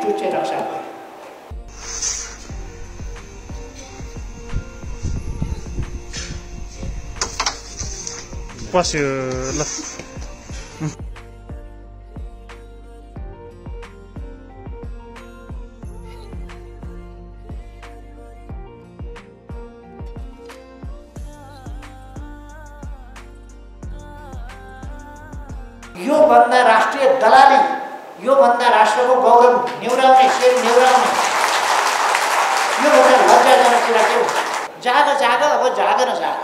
चुच्चे नक्सा भयो। पस्यो ल यो भन्दा राष्ट्रिय दलाली, यो भन्दा राष्ट्रको गौरव न्यूराउने, शेर न्यूराउने, यो भन्दा लज्जाजनक कुरा के हो? जाग जाग, अब जाग न जाग।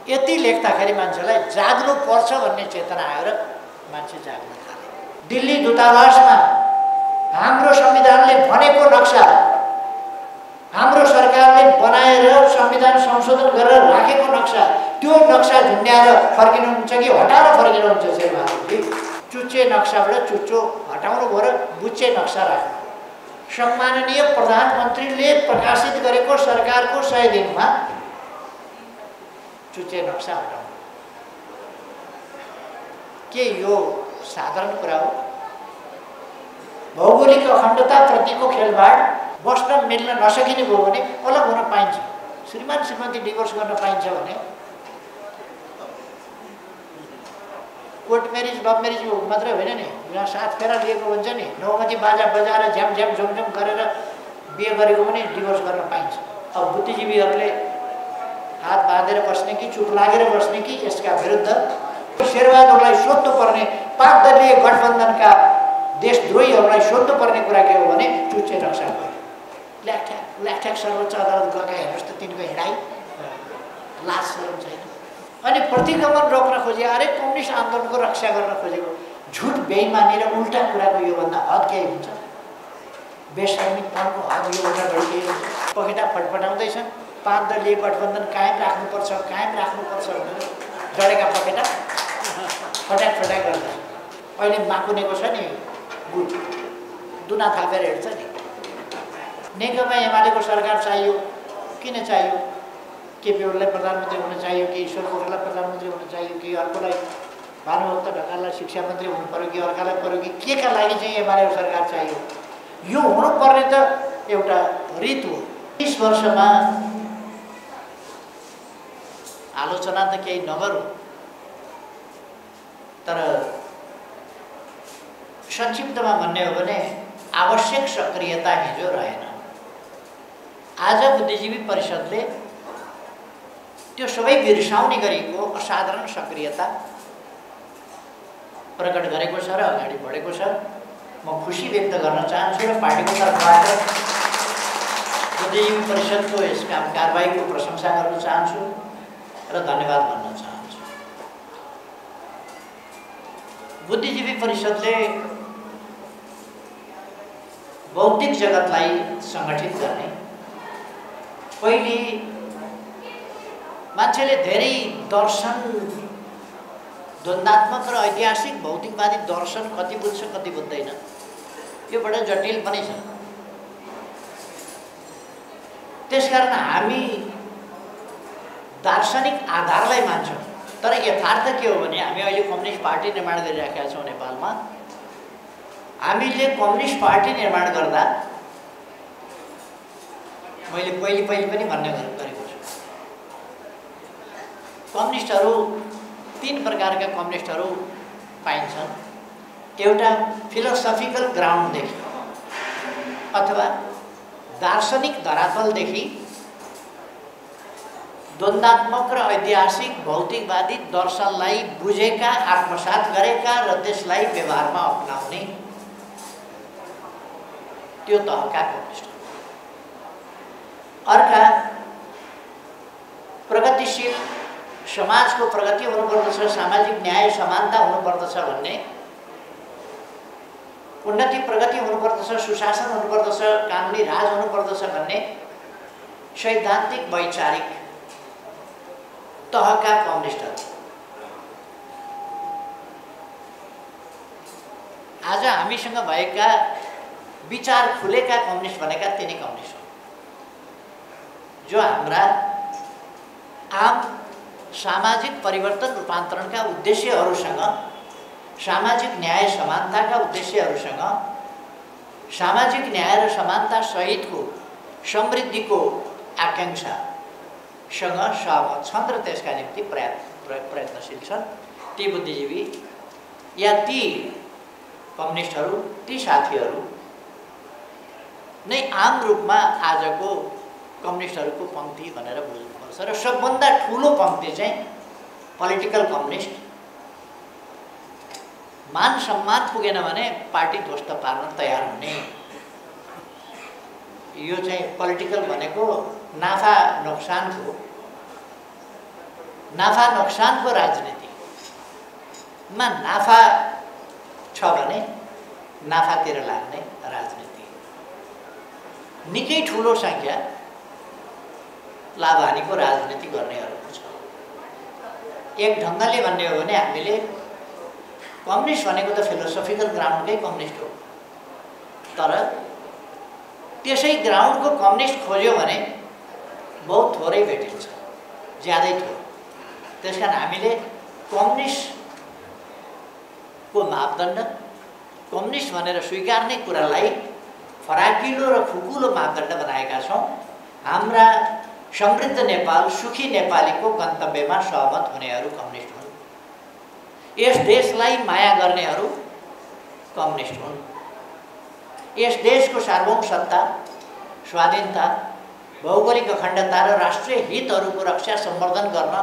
यति लेख्दाखेरि मान्छेलाई जाग्नु पर्छ भन्ने चेतना आयो र मान्छे जाग्न थाले। दिल्ली दूतावासमा हाम्रो संविधानले भनेको नक्सा, हाम्रो सरकारले बनाएर संविधान संशोधन गरेर राखेको नक्सा, त्यो नक्सा झुन्ड्याएर फर्किनुहुन्छ कि हटाएर फर्किनुहुन्छ? शेरबहादुरजी चुच्चे नक्साबाट चुच्चो हटाउनु भयो र बुच्चे नक्सा राख्नु। सम्माननीय प्रधानमन्त्रीले प्रकाशित गरेको सरकारको 100 दिनमा चुच्चे नक्सा हटाउनु के यो साधारण कुरा हो? भौगोलिक अखण्डता प्रतिको खेलबाड बस्न मिल्न नसकिने भयो भने अलग हुन पाइन्छ। श्रीमान श्रीमती डिभोर्स गर्न पाइन्छ भने कोर्ट म्यारिज लभ म्यारिज मात्रै होइन नि, यहाँ 7 फेरा लिएको हुन्छ नि, 9 गति बाजा बजाएर झ्याम झ्याम झुमझुम गरेर बिहे गरेको पनि डिभोर्स गर्न पाइन्छ। अब बुद्धिजीवीहरूले हात बाँधेर बस्ने कि चुप लागेर बस्ने कि यसका विरुद्ध शेरबहादुरलाई सोध्नुपर्ने, 5 दलीय गठबन्धनका देशद्रोहीहरूलाई सोध्नुपर्ने कुरा के हो भने चुच्चे नक्सा भयो। ल्याकठ्याक सर्वोच्च अदालत गएका हेर्नुहोस् त, तिनको हिँडाइ लाज शरम छैन। अनि प्रतिगमन रोक्न खोजे, अरे कम्युनिस्ट आन्दोलनको रक्षा गर्न खोजेको झुट बेइमानी र उल्टा कुराको योभन्दा हद केही हुन्छ? बेसर्मिकपनको हद योभन्दा बढी केही हुन्छ? पखेटा फटफटाउँदैछन्, 5 दलीय गठबन्धन कायम राख्नुपर्छ भनेर डढेका पखेटा फट्याक गर्दा अहिले माकुनेको छ नि गुट, दुना थापेर हिँड्छ नि। नेकपा एमालेको सरकार चाहियो, किन चाहियो? केपी ओलीलाई प्रधानमन्त्री हुन चाहियो कि ईश्वर पोखरेललाई प्रधानमन्त्री हुन चाहियो कि अर्कोलाई भानुभक्त ढकाललाई शिक्षा मन्त्री हुनु पर्यो कि अर्कालाई पर्यो कि के का लागि चाहिँ एमालेको सरकार चाहियो? यो हुनुपर्ने त एउटा रीत हो। 30 वर्षमा आलोचना त केही नगरौँ, तर संक्षिप्तमा भन्ने हो भने आवश्यक सक्रियता हिजो रहेन। आज बुद्धिजीवी परिषदले त्यो सबै बिर्साउने गरेको असाधारण सक्रियता प्रकट गरेको छ र अगाडि बढेको छ। म खुसी व्यक्त गर्न चाहन्छु र पार्टीको तर्फबाट बुद्धिजीवी परिषदको यस काम कारबाहीको प्रशंसा गर्न चाहन्छु र धन्यवाद भन्न चाहन्छु। बुद्धिजीवी परिषदले बौद्धिक जगतलाई सङ्गठित गर्ने, पहिले मान्छेले धेरै दर्शन, द्वन्द्वात्मक र ऐतिहासिक भौतिकवादी दर्शन कति बुझ्छ कति बुझ्दैन, यो बडा जटिल पनि छ। त्यसकारण हामी दार्शनिक आधारलाई मान्छौँ, तर यथार्थ के हो भने हामी अहिले कम्युनिस्ट पार्टी निर्माण गरिराखेका छौँ नेपालमा। हामीले कम्युनिस्ट पार्टी निर्माण गर्दा मैले पहिले पनि भन्ने गरेको छु, कम्युनिस्टहरू 3 प्रकारका कम्युनिस्टहरू पाइन्छन्। एउटा फिलोसफिकल ग्राउन्डदेखि अथवा दार्शनिक धरातलदेखि द्वन्द्वात्मक र ऐतिहासिक भौतिकवादी दर्शनलाई बुझेका, आत्मसात गरेका र त्यसलाई व्यवहारमा अपनाउने त्यो तहका कम्युनिस्ट। अर्का प्रगतिशील समाजको प्रगति हुनुपर्दछ, सामाजिक न्याय समानता हुनुपर्दछ भन्ने, उन्नति प्रगति हुनुपर्दछ, सुशासन हुनुपर्दछ, कानुनी राज हुनुपर्दछ भन्ने सैद्धान्तिक वैचारिक तहका कम्युनिस्टहरू। आज हामीसँग भएका विचार खुलेका कम्युनिस्ट भनेका तिनै कम्युनिस्ट हो, जो हाम्रा आम सामाजिक परिवर्तन रूपान्तरणका उद्देश्यहरूसँग, सामाजिक न्याय समानताका उद्देश्यहरूसँग सामाजिक न्याय र समानता सहितको समृद्धिको आकांक्षासँग सहमत छन् र त्यसका निम्ति प्रयत्नशील छन्। ती बुद्धिजीवी या ती कम्युनिस्टहरू, ती साथीहरू नै आम रूपमा आजको कम्युनिस्टहरूको पङ्क्ति भनेर बुझ्नुपर्छ। र सबभन्दा ठुलो पङ्क्ति चाहिँ पोलिटिकल कम्युनिस्ट, मान सम्मान पुगेन भने पार्टी ध्वस्त पार्न तयार हुने। यो चाहिँ पोलिटिकल भनेको नाफा नोक्सानको राजनीतिमा नाफा छ भने नाफातिर लाग्ने राजनीति। निकै ठुलो सङ्ख्या लाभहानीको राजनीति गर्नेहरूको छ। एक ढङ्गले भन्ने हो भने हामीले कम्युनिस्ट भनेको त फिलोसोफिकल ग्राउन्डकै कम्युनिस्ट हो, तर त्यसै ग्राउन्डको कम्युनिस्ट खोज्यो भने बहुत थोरै भेटिन्छ, ज्यादै थोरै। त्यस कारण हामीले कम्युनिस्टको मापदण्ड, कम्युनिस्ट भनेर स्वीकार्ने कुरालाई फराकिलो र खुकुलो मापदण्ड बनाएका छौँ। हाम्रा समृद्ध नेपाल, सुखी नेपालीको गन्तव्यमा सहमत हुनेहरू कम्युनिस्ट हुन्। यस देशलाई माया गर्नेहरू कम्युनिस्ट हुन्। यस देशको सार्वभौम सत्ता, स्वाधीनता, भौगोलिक अखण्डता र राष्ट्रिय हितहरूको रक्षा सम्वर्धन गर्न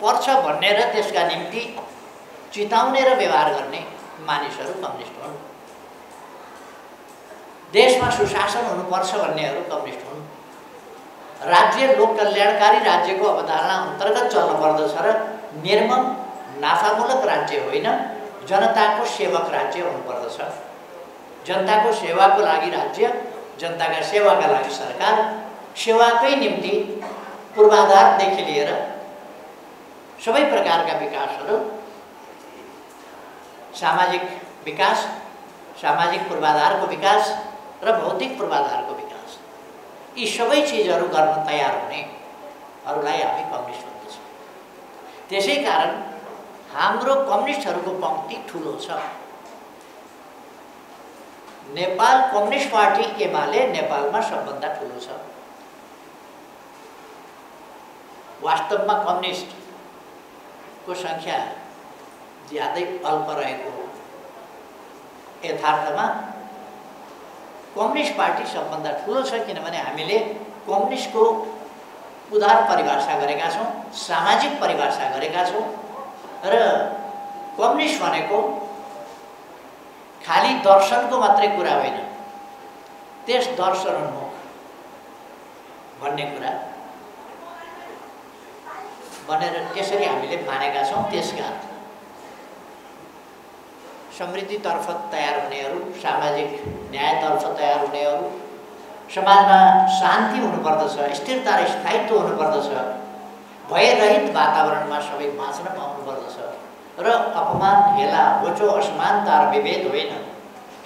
पर्छ भन्ने र त्यसका निम्ति चिताउने र व्यवहार गर्ने मानिसहरू कम्युनिस्ट हुन्। देशमा सुशासन हुनुपर्छ भन्नेहरू कम्युनिस्ट हुन्। राज्य लोक कल्याणकारी राज्यको अवधारणा अन्तर्गत चल्न पर्दछ र निर्मम नाफामूलक राज्य होइन, जनताको सेवक राज्य हुनुपर्दछ। जनताको सेवाको लागि राज्य, जनताका सेवाका लागि सरकार, सेवाकै निम्ति पूर्वाधारदेखि लिएर सबै प्रकारका विकासहरू, सामाजिक विकास, सामाजिक पूर्वाधारको विकास र भौतिक पूर्वाधारको विकास, यी सबै चिजहरू गर्न तयार हुनेहरूलाई हामी कम्युनिस्ट भन्दछौँ। त्यसै कारण हाम्रो कम्युनिस्टहरूको पङ्क्ति ठुलो छ। नेपाल कम्युनिस्ट पार्टी एमाले नेपालमा सबभन्दा ठुलो छ। वास्तवमा कम्युनिस्टको सङ्ख्या ज्यादै अल्प रहेको हो। यथार्थमा कम्युनिस्ट पार्टी सबभन्दा ठुलो छ, किनभने हामीले कम्युनिस्टको उदार परिभाषा गरेका छौँ, सामाजिक परिभाषा गरेका छौँ र कम्युनिस्ट भनेको खाली दर्शनको मात्रै कुरा होइन, त्यस दर्शनोन्मुख भन्ने कुरा भनेर त्यसरी हामीले मानेका छौँ। त्यसकारण समृद्धितर्फ तयार हुनेहरू, सामाजिक न्यायतर्फ तयार हुनेहरू, समाजमा शान्ति हुनुपर्दछ, स्थिरता र स्थायित्व हुनुपर्दछ, भयरहित वातावरणमा सबै बाँच्न पाउनुपर्दछ र अपमान, हेला, होचो, असमानता र विभेद होइन,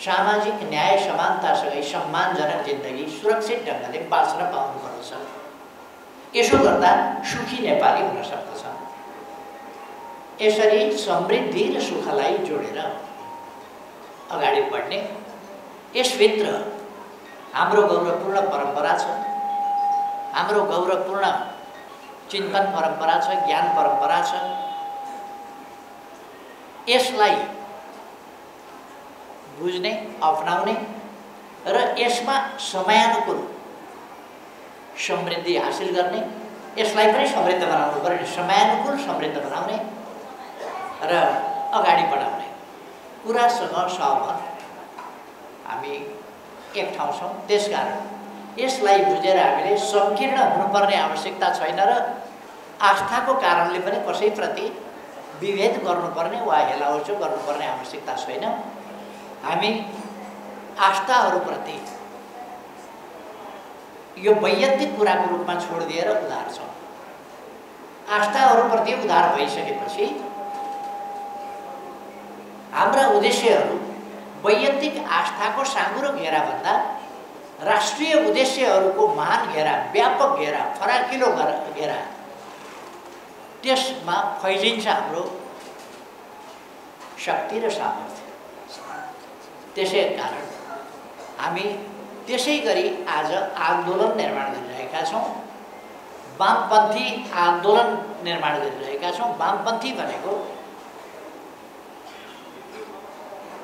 सामाजिक न्याय समानतासँगै सम्मानजनक जिन्दगी सुरक्षित ढङ्गले बाँच्न पाउनुपर्दछ। यसो गर्दा सुखी नेपाली हुन सक्दछ। यसरी समृद्धि र सुखलाई जोडेर अगाडि बढ्ने, यसभित्र हाम्रो गौरवपूर्ण परम्परा छ, हाम्रो गौरवपूर्ण चिन्तन परम्परा छ, ज्ञान परम्परा छ। यसलाई बुझ्ने, अपनाउने र यसमा समयानुकूल समृद्धि हासिल गर्ने, यसलाई पनि समृद्ध बनाउनु पर्ने, समयानुकूल समृद्ध बनाउने र अगाडि बढाउने कुरासँग सहमत हामी एक ठाउँ छौँ। त्यसकारण यसलाई बुझेर हामीले सङ्कीर्ण हुनुपर्ने आवश्यकता छैन र आस्थाको कारणले पनि कसैप्रति विभेद गर्नुपर्ने वा हेलाहोचो गर्नुपर्ने आवश्यकता छैन। हामी आस्थाहरूप्रति यो वैयक्तिक कुराको रूपमा छोडिदिएर उदार छौँ। आस्थाहरूप्रति उदार भइसकेपछि हाम्रा उद्देश्यहरू वैयक्तिक आस्थाको साँघुरो घेराभन्दा राष्ट्रिय उद्देश्यहरूको महान घेरा, व्यापक घेरा, फराकिलो घेरा, त्यसमा फैलिन्छ हाम्रो शक्ति र सामर्थ्य। त्यसै कारण हामी त्यसै गरी आज आन्दोलन निर्माण गरिरहेका छौँ, वामपन्थी आन्दोलन निर्माण गरिरहेका छौँ। वामपन्थी भनेको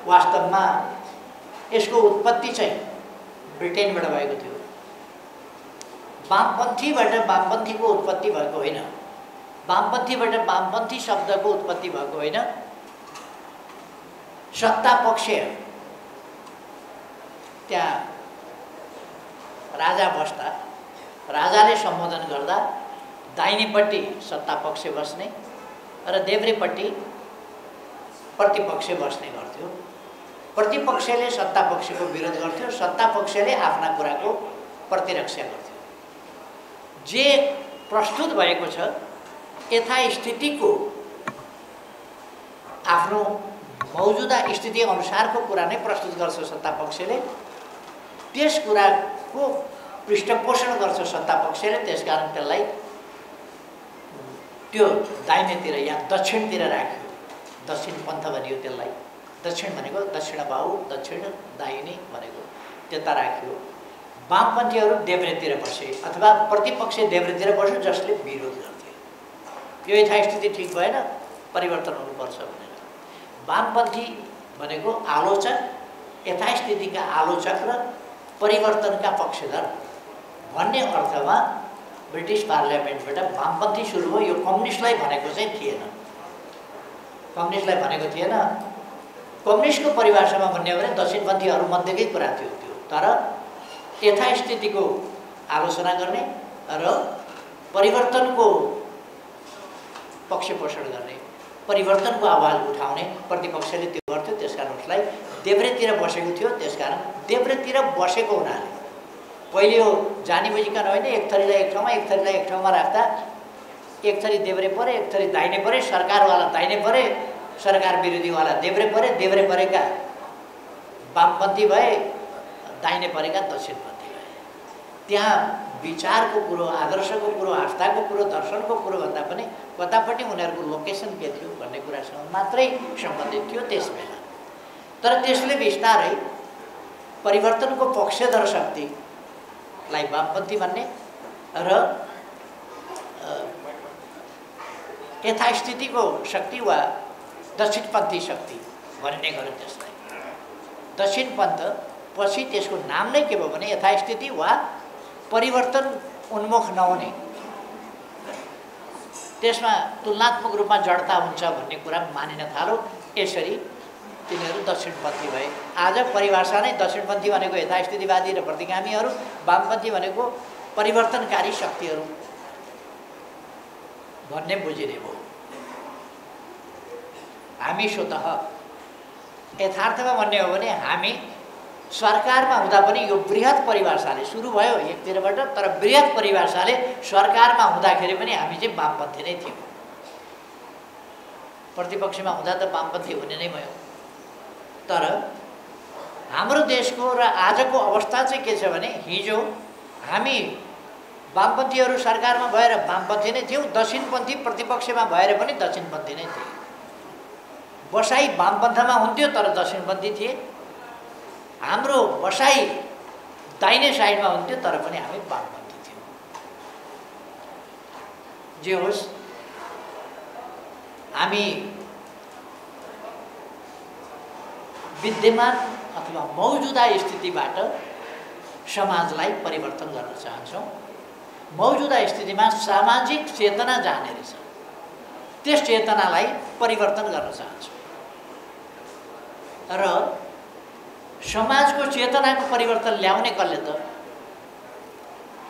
वास्तवमा यसको उत्पत्ति चाहिँ ब्रिटेनबाट भएको थियो। वामपन्थीबाट वामपन्थीको उत्पत्ति भएको होइन, वामपन्थीबाट वामपन्थी शब्दको उत्पत्ति भएको होइन। सत्ता पक्ष त्यहाँ राजा बस्दा, राजाले सम्बोधन गर्दा दाहिनेपट्टि सत्ता पक्ष बस्ने र देब्रेपट्टि प्रतिपक्ष बस्ने गर्थ्यो। प्रतिपक्षले सत्ता पक्षको विरोध गर्थ्यो, सत्ता पक्षले आफ्ना कुराको प्रतिरक्षा गर्थ्यो। जे प्रस्तुत भएको छ यथास्थितिको आफ्नो मौजुदा स्थिति अनुसारको कुरा नै प्रस्तुत गर्छ सत्ता पक्षले, त्यस कुराको पृष्ठपोषण गर्छ सत्ता पक्षले। त्यसकारण त्यसलाई त्यो दाहिनेतिर या दक्षिणतिर राख्यो, दक्षिण पन्थ भनियो त्यसलाई। दक्षिण भनेको दक्षिण बाहु, दक्षिण दाहिने भनेको त्यता राख्यो। वामपन्थीहरू देब्रेतिर बसे अथवा प्रतिपक्ष देब्रेतिर बस्यो, जसले विरोध गर्थे। यो यथास्थिति ठिक भएन, परिवर्तन हुनुपर्छ भनेर। वामपन्थी भनेको आलोचक, यथास्थितिका आलोचक र परिवर्तनका पक्षधर भन्ने अर्थमा ब्रिटिस पार्लियामेन्टबाट वामपन्थी सुरु भयो। यो कम्युनिस्टलाई भनेको चाहिँ थिएन, कम्युनिस्टलाई भनेको थिएन। कम्युनिस्टको परिभाषामा भन्ने हो भने दक्षिणपन्थीहरूमध्येकै कुरा थियो त्यो, तर यथास्थितिको आलोचना गर्ने र परिवर्तनको पक्षपोषण गर्ने, परिवर्तनको आवाज उठाउने प्रतिपक्षले त्यो गर्थ्यो। त्यसकारण उसलाई देब्रेतिर बसेको थियो। त्यसकारण देब्रेतिर बसेको हुनाले पहिले हो जानी बुझिकन होइन, एक थरीलाई एक ठाउँमा एक थरीलाई एक ठाउँमा राख्दा एक थरी देब्रे परे, एक थरी दाहिने परे, सरकारवाला दाहिने परे, सरकार विरोधीवाला देब्रे परे, देब्रे परेका वामपन्थी भए, दाहिने परेका दक्षिणपन्थी भए। त्यहाँ विचारको कुरो, आदर्शको कुरो, आस्थाको कुरो, दर्शनको कुरो भन्दा पनि कतापट्टि उनीहरूको लोकेसन के थियो भन्ने कुरासँग मात्रै सम्बन्धित थियो त्यस बेला। तर त्यसले बिस्तारै परिवर्तनको पक्षधर शक्तिलाई वामपन्थी भन्ने र यथास्थितिको शक्ति वा दक्षिणपन्थी शक्ति भन्ने गर्यो त्यसलाई। दक्षिणपन्थ पछि त्यसको नाम नै के भयो भने यथास्थिति वा परिवर्तन उन्मुख नहुने, त्यसमा तुलनात्मक रूपमा जडता हुन्छ भन्ने कुरा मानिन थाल्यो। यसरी तिनीहरू दक्षिणपन्थी भए। आज परिभाषा नै दक्षिणपन्थी भनेको यथास्थितिवादी र प्रतिगामीहरू, वामपन्थी भनेको परिवर्तनकारी शक्तिहरू भन्ने बुझिने भयो। हामी स्वतः यथार्थमा भन्ने हो भने हामी सरकारमा हुँदा पनि यो बृहत परिभाषाले सुरु भयो एकतिरबाट, तर बृहत परिभाषाले सरकारमा हुँदाखेरि पनि हामी चाहिँ वामपन्थी नै थियौँ। प्रतिपक्षमा हुँदा त वामपन्थी हुने नै भयो। तर हाम्रो देशको र आजको अवस्था चाहिँ के छ भने हिजो हामी वामपन्थीहरू सरकारमा भएर वामपन्थी नै थियौँ, दक्षिणपन्थी प्रतिपक्षमा भएर पनि दक्षिणपन्थी नै थिए। बसाई वामपन्थमा हुन्थ्यो तर दक्षिणपन्थी थिए। हाम्रो बसाई दाहिने साइडमा हुन्थ्यो तर पनि हामी वामपन्थी थियौँ। जे होस्, हामी विद्यमान अथवा मौजुदा स्थितिबाट समाजलाई परिवर्तन गर्न चाहन्छौँ। मौजुदा स्थितिमा सामाजिक चेतना जाने रहेछ, त्यस चेतनालाई परिवर्तन गर्न चाहन्छौँ र समाजको चेतनाको परिवर्तन ल्याउने कसले त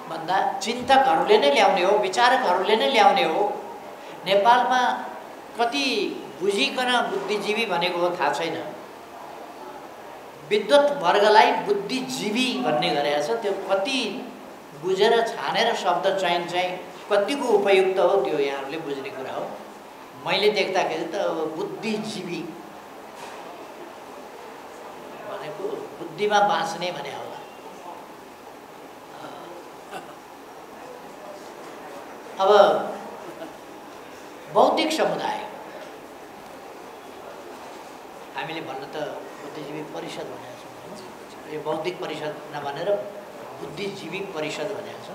भन्दा चिन्तकहरूले नै ल्याउने हो, विचारकहरूले नै ल्याउने हो। नेपालमा कति बुझिकन बुद्धिजीवी भनेको हो थाहा छैन, विद्वत वर्गलाई बुद्धिजीवी भन्ने गरेको छ। त्यो कति बुझेर छानेर शब्द चयन चाहिँ कतिको उपयुक्त हो त्यो यहाँहरूले बुझ्ने कुरा हो। मैले देख्दाखेरि त अब बुद्धिजीवी भनेको बुद्धिमा बाँच्ने भने होला। अब बौद्धिक समुदाय हामीले भन्न त बुद्धिजीवी परिषद भनेको छौँ, यो बौद्धिक परिषद नभनेर बुद्धिजीवी परिषद भनेको छ।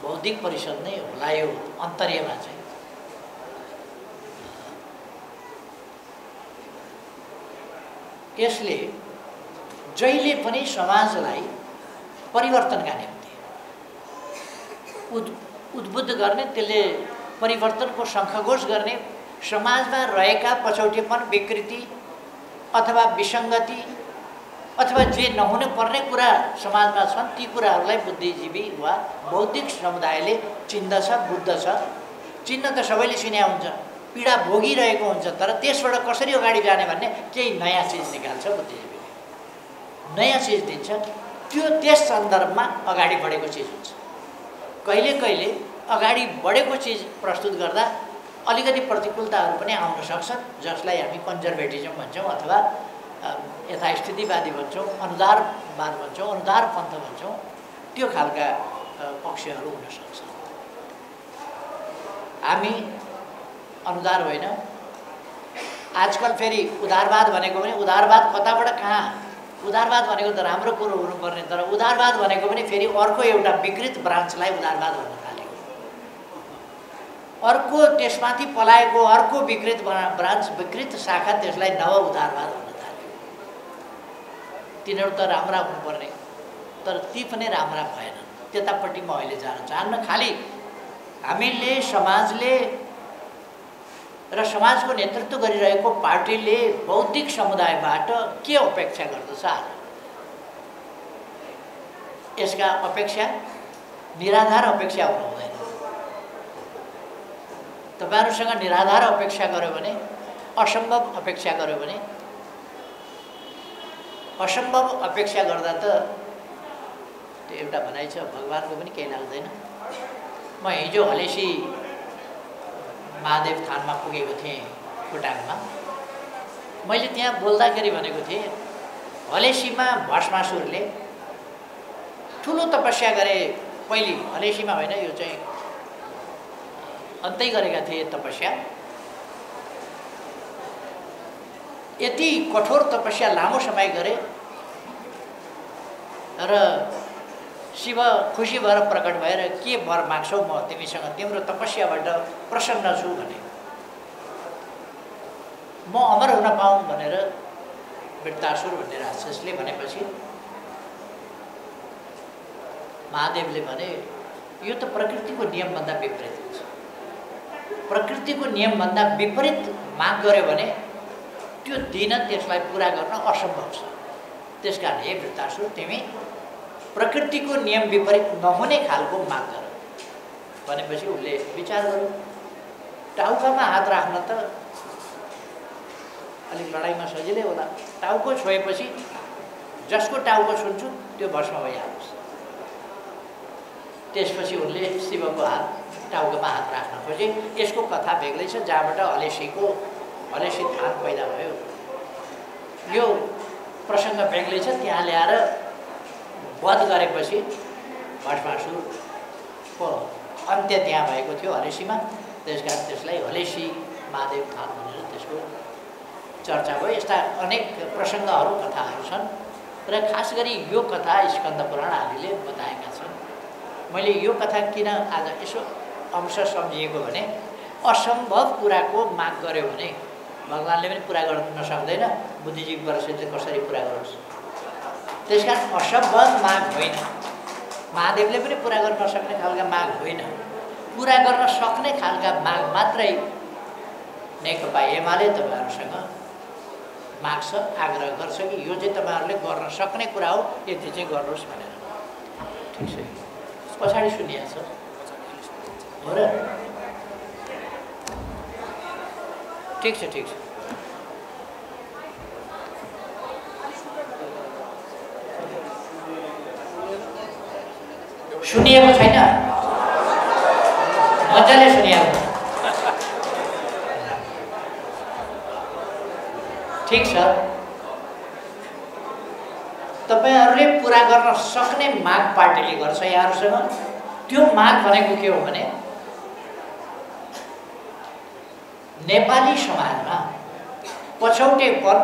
बौद्धिक परिषद नै होला यो अन्तर्यमा चाहिँ। यसले जहिले पनि समाजलाई परिवर्तनका निम्ति उद्बुद्ध गर्ने, त्यसले परिवर्तनको शङ्खघोष गर्ने, समाजमा रहेका पछौटेपन, विकृति अथवा विसङ्गति अथवा जे नहुनु पर्ने कुरा समाजमा छन् ती कुराहरूलाई बुद्धिजीवी वा बौद्धिक समुदायले चिन्दछ, बुझ्दछ। चिन्न त सबैले चिन्या हुन्छ, पीडा भोगिरहेको हुन्छ, तर त्यसबाट कसरी अगाडि जाने भन्ने केही नयाँ चिज निकाल्छ बुद्धिजीवीले, नयाँ चिज दिन्छ। त्यो त्यस सन्दर्भमा अगाडि बढेको चिज हुन्छ। कहिले कहिले अगाडि बढेको चिज प्रस्तुत गर्दा अलिकति प्रतिकूलताहरू पनि आउन सक्छन्, जसलाई हामी कन्जर्भेटिजम भन्छौँ अथवा यथास्थितिवादी भन्छौँ, अनुदारवाद भन्छौँ, अनुदार पन्थ भन्छौँ। त्यो खालका पक्षहरू हुन सक्छ। हामी अनुदार होइन। आजकल फेरि उदारवाद भनेको पनि उदारवाद कताबाट कहाँ, उदारवाद भनेको त राम्रो कुरो हुनुपर्ने, तर उदारवाद भनेको पनि फेरि अर्को एउटा विकृत ब्रान्चलाई उदारवाद भन्न थालेको, अर्को त्यसमाथि पलाएको अर्को विकृत ब्रान्च, विकृत शाखा, त्यसलाई नव उदारवाद भन्न थाल्यो। तिनीहरू त राम्रा हुनुपर्ने, तर ती पनि राम्रा भएनन्। त्यतापट्टि म अहिले जान चाहन्न। खालि हामीले, समाजले र समाजको नेतृत्व गरिरहेको पार्टीले बौद्धिक समुदायबाट के अपेक्षा गर्दछ आज? यसका अपेक्षा निराधार अपेक्षा हुनु हुँदैन। तपाईहरुसँग निराधार अपेक्षा गर्यो भने, असम्भव अपेक्षा गर्यो भने, असम्भव अपेक्षा गर्दा त त्यो एउटा भनाइ छ, भगवानको पनि केही लाग्दैन। म हिजो हलेसी महादेव थानमा पुगेको थिएँ खोटाङमा। मैले त्यहाँ बोल्दाखेरि भनेको थिएँ, हलेसीमा भस्मासुरले ठुलो तपस्या गरे। पहिले हलेसीमा होइन, यो चाहिँ अन्तै गरेका थिए तपस्या। यति कठोर तपस्या लामो समय गरे र शिव खुसी भएर प्रकट भएर के वर माग्छौ, म तिमीसँग तिम्रो तपस्याबाट प्रसन्न छु भने, म अमर हुन पाऊँ भनेर वृत्तासुर भन्ने राक्षसले भनेपछि महादेवले भने यो त प्रकृतिको नियमभन्दा विपरीत हुन्छ। प्रकृतिको नियमभन्दा विपरीत माग गर्यो भने त्यो दिन त्यसलाई पुरा गर्न असम्भव छ। त्यसकारण हे वृत्तासुर, तिमी प्रकृतिको नियम विपरीत नहुने खालको माग गर भनेपछि उसले विचार गर्यो। टाउकामा हात राख्न त अलिक लडाइँमा सजिलै होला। टाउको छोएपछि जसको टाउको छुन्छु त्यो भस्म भइहाल्छ। त्यसपछि उनले शिवको हात, टाउकोमा हात राख्न खोजे। यसको कथा बेग्लै छ, जहाँबाट हलेसी थान पैदा भयो। यो प्रसङ्ग बेग्लै छ। त्यहाँ ल्याएर वध गरेपछि भस्मासुरको अन्त्य त्यहाँ भएको थियो हलेसीमा। त्यसकारण त्यसलाई हलेसी महादेव थान भनेर त्यसको चर्चा भयो। यस्ता अनेक प्रसङ्गहरू, कथाहरू छन् र खास गरी यो कथा स्कन्द पुराण आदिले बताएका छन्। मैले यो कथा किन आज यसो अंश सम्झिएको भने, असम्भव कुराको माग गर्यो भने भगवानले पनि पुरा गर्न सक्दैन, बुद्धिजीवी परिषदले कसरी पुरा गरोस्? त्यसकारण असम्भव माग होइन, महादेवले पनि पुरा गर्न नसक्ने खालका माग होइन, पुरा गर्न सक्ने खालका माग मात्रै नेकपा एमाले तपाईँहरूसँग माग्छ, आग्रह गर्छ कि यो चाहिँ तपाईँहरूले गर्न सक्ने कुरा हो, यति चाहिँ गर्नुहोस् भनेर। ठिक छ, पछाडि सुनिएको छ हो र? ठिक छ, ठिक छ। सुनिएको छैन? मजाले सुनिएको। ठिक छ, तपाईहरूले पुरा गर्न सक्ने माग पार्टीले गर्छ यहाँहरूसँग। त्यो माग भनेको के हो भने, नेपाली समाजमा पछौटेपन,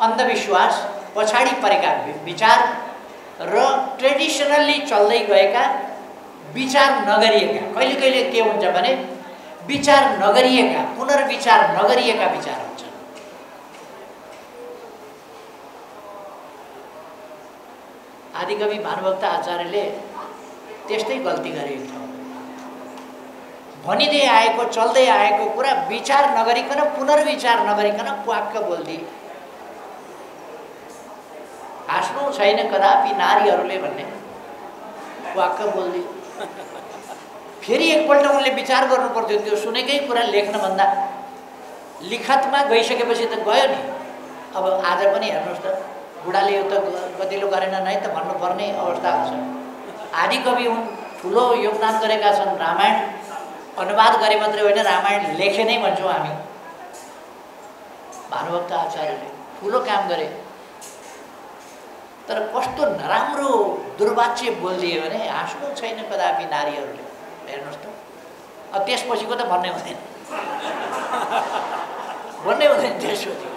अन्धविश्वास, पछाडि परेका विचार र ट्रेडिसनल्ली चल्दै गएका विचार नगरिएका, कहिले कहिले के हुन्छ भने विचार नगरिएका, पुनर्विचार नगरिएका विचार हुन्छन्। आदिकवि भानुभक्त आचार्यले त्यस्तै गल्ती गरेको छ। भनिँदै आएको चल्दै आएको कुरा विचार नगरिकन, पुनर्विचार नगरिकन क्वाक्क बोल्दी। हाँस्नु छैन कदापि नारीहरूले भन्ने क्वाक्क बोल्दी। फेरि एकपल्ट उनले विचार गर्नु पर्थ्यो, त्यो सुनेकै कुरा लेख्नभन्दा लिखतमा गइसकेपछि त गयो नि। अब आज पनि हेर्नुहोस् त, बुढाले यो त गतिलो गरेन नै त भन्नुपर्ने अवस्था हुन्छ। आदिकवि हुन्, ठुलो योगदान गरेका छन्। रामायण अनुवाद गरे मात्रै होइन, रामायण लेखे नै भन्छौँ हामी। भानुभक्त आचार्यले ठुलो काम गरे, तर कस्तो नराम्रो दुर्वाच्य बोलिदियो भने हाँस्नु छैन कदापि नारीहरूले। हेर्नुहोस् त, अब त्यसपछिको त भन्नै हुँदैन, भन्नै हुँदैन त्यसपछि।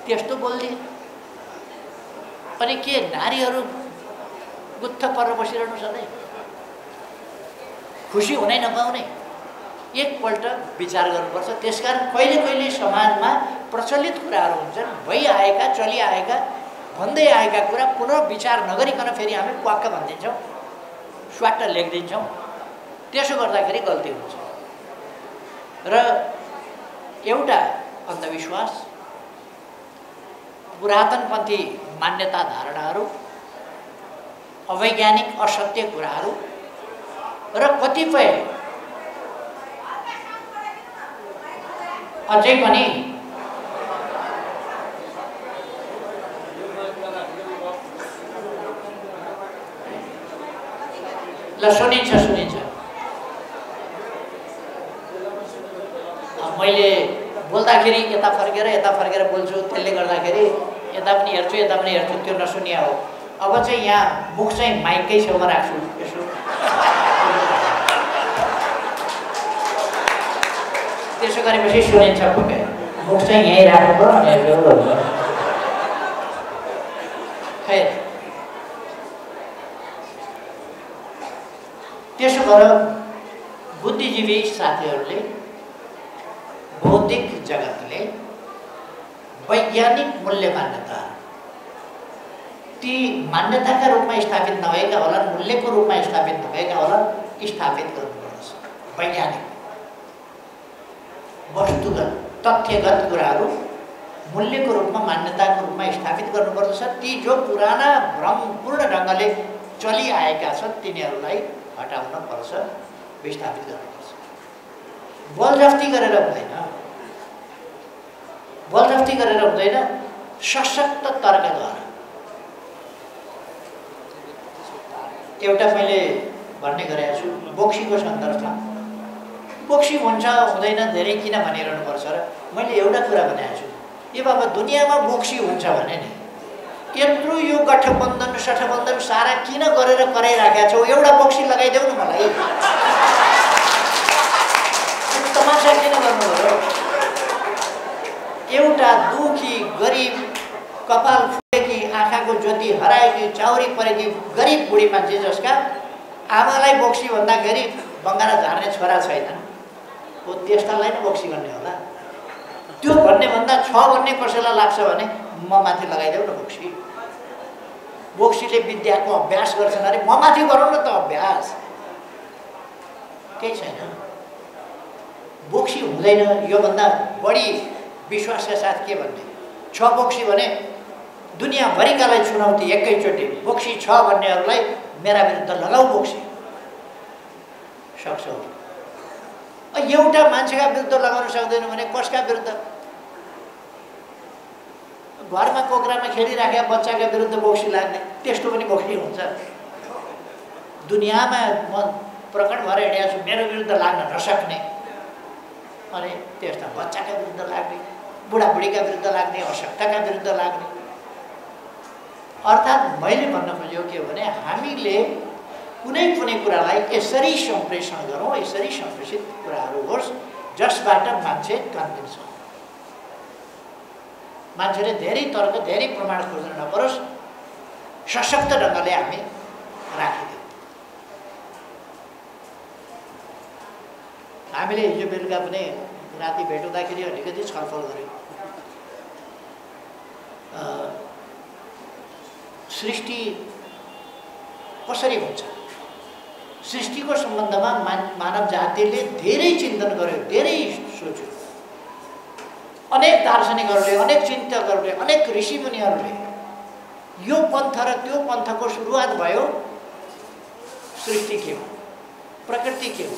त्यस्तो बोलिदिए अनि के नारीहरू गुत्थ परेर बसिरहनु सधैँ? खुसी हुनै नपाउने? एकपल्ट विचार गर्नुपर्छ। त्यसकारण कहिले कहिले समाजमा प्रचलित कुराहरू हुन्छन्, भइआएका, चलिआएका, भन्दै आएका कुरा पुनः विचार नगरिकन फेरि हामी क्वाक्क भनिदिन्छौँ, स्वाट्ट लेखिदिन्छौँ। त्यसो गर्दाखेरि गल्ती हुन्छ। र एउटा अन्धविश्वास, पुरातनपन्थी मान्यता धारणाहरू, अवैज्ञानिक असत्य कुराहरू र कतिपय अझै पनि ल सुनिन्छ। मैले बोल्दाखेरि यता फर्केर बोल्छु, त्यसले गर्दाखेरि यता पनि हेर्छु त्यो नसुनिया हो। अब चाहिँ यहाँ मुख चाहिँ माइककै छेउमा राख्छु, यसो त्यसो गरेपछि सुनिन्छ। पक्कै मुख चाहिँ यहीँ राख्नु पर्यो। खै त्यसो गरेर बुद्धिजीवी साथीहरूले, बौद्धिक जगतले वैज्ञानिक मूल्य मान्यता, ती मान्यताका रूपमा स्थापित नभएका होलान्, मूल्यको रूपमा स्थापित नभएका होलान्, स्थापित गर्नुपर्छ। वैज्ञानिक वस्तुगत तथ्यगत कुराहरू मूल्यको रूपमा, मान्यताको रूपमा स्थापित गर्नुपर्दछ। ती जो पुराना भ्रमपूर्ण ढङ्गले चलिआएका छन् तिनीहरूलाई हटाउन पर्छ, विस्थापित गर्नुपर्छ। बलजफ्ती गरेर हुँदैन, सशक्त तर्कद्वारा। एउटा मैले भन्ने गरेको छु बोक्सीको सन्दर्भमा। बोक्सी हुन्छ हुँदैन धेरै किन भनिरहनुपर्छ र मैले एउटा कुरा भनेको छु, यो बाबा दुनियाँमा बोक्सी हुन्छ भने नि यत्रो यो गठबन्धन सठबन्धन सारा किन गरेर कराइराखेका छौ? एउटा बोक्सी लगाइदेऊ न मलाई। तमासा किन गर्नुभयो? एउटा दुखी गरिब, कपाल फुटेकी, आँखाको ज्योति हराएकी, चाउरी परेकी गरिब बुढी मान्छे जसका आमालाई बोक्सी भन्दाखेरि बङ्गारा झार्ने छोरा छैन, हो त्यस्तालाई नै बोक्सी भन्ने होला। त्यो भन्ने भन्दा छ भन्ने कसैलाई लाग्छ भने म माथि लगाइदेऊ न बोक्सी। बोक्सीले विद्याको अभ्यास गर्छन् अरे, म माथि गरौँ न त अभ्यास। केही छैन, बोक्सी हुँदैन। योभन्दा बढी विश्वासका साथ के भन्ने? छ बोक्सी भने दुनियाँभरिकालाई चुनौती एकैचोटि। बोक्सी छ भन्नेहरूलाई मेरा विरुद्ध लगाऊ बोक्सी, सक्छौ। एउटा मान्छेका विरुद्ध लगाउन सक्दैन भने कसका विरुद्ध? घरमा कोक्रामा खेलिराखेका बच्चाका विरुद्ध बोक्सी लाग्ने, त्यस्तो पनि बोक्सी हुन्छ। दुनियाँमा म प्रकट भएर हिँडेको छु, मेरो विरुद्ध लाग्न नसक्ने, अनि त्यस्ता बच्चाका विरुद्ध लाग्ने, बुढाबुढीका विरुद्ध लाग्ने, अशक्तका विरुद्ध लाग्ने। अर्थात् मैले भन्न खोजेको के हो भने हामीले कुनै कुरालाई यसरी सम्प्रेषण गरौँ, यसरी सम्प्रेषित कुराहरू होस् जसबाट मान्छे कन्भिन्स हो, मान्छेले धेरै तर्क धेरै प्रमाण खोज्न नपरोस्, सशक्त ढङ्गले हामी राखिदियौँ। हामीले हिजो बेलुका पनि राति भेट हुँदाखेरि अलिकति छलफल गऱ्यौँ। सृष्टि कसरी हुन्छ, सृष्टिको सम्बन्धमा मानव जातिले धेरै चिन्तन गर्यो, धेरै सोच्यो। अनेक दार्शनिकहरूले, अनेक चिन्तकहरूले, अनेक ऋषिमुनिहरूले यो पन्थ र त्यो पन्थको सुरुवात भयो। सृष्टि के हो, प्रकृति के हो,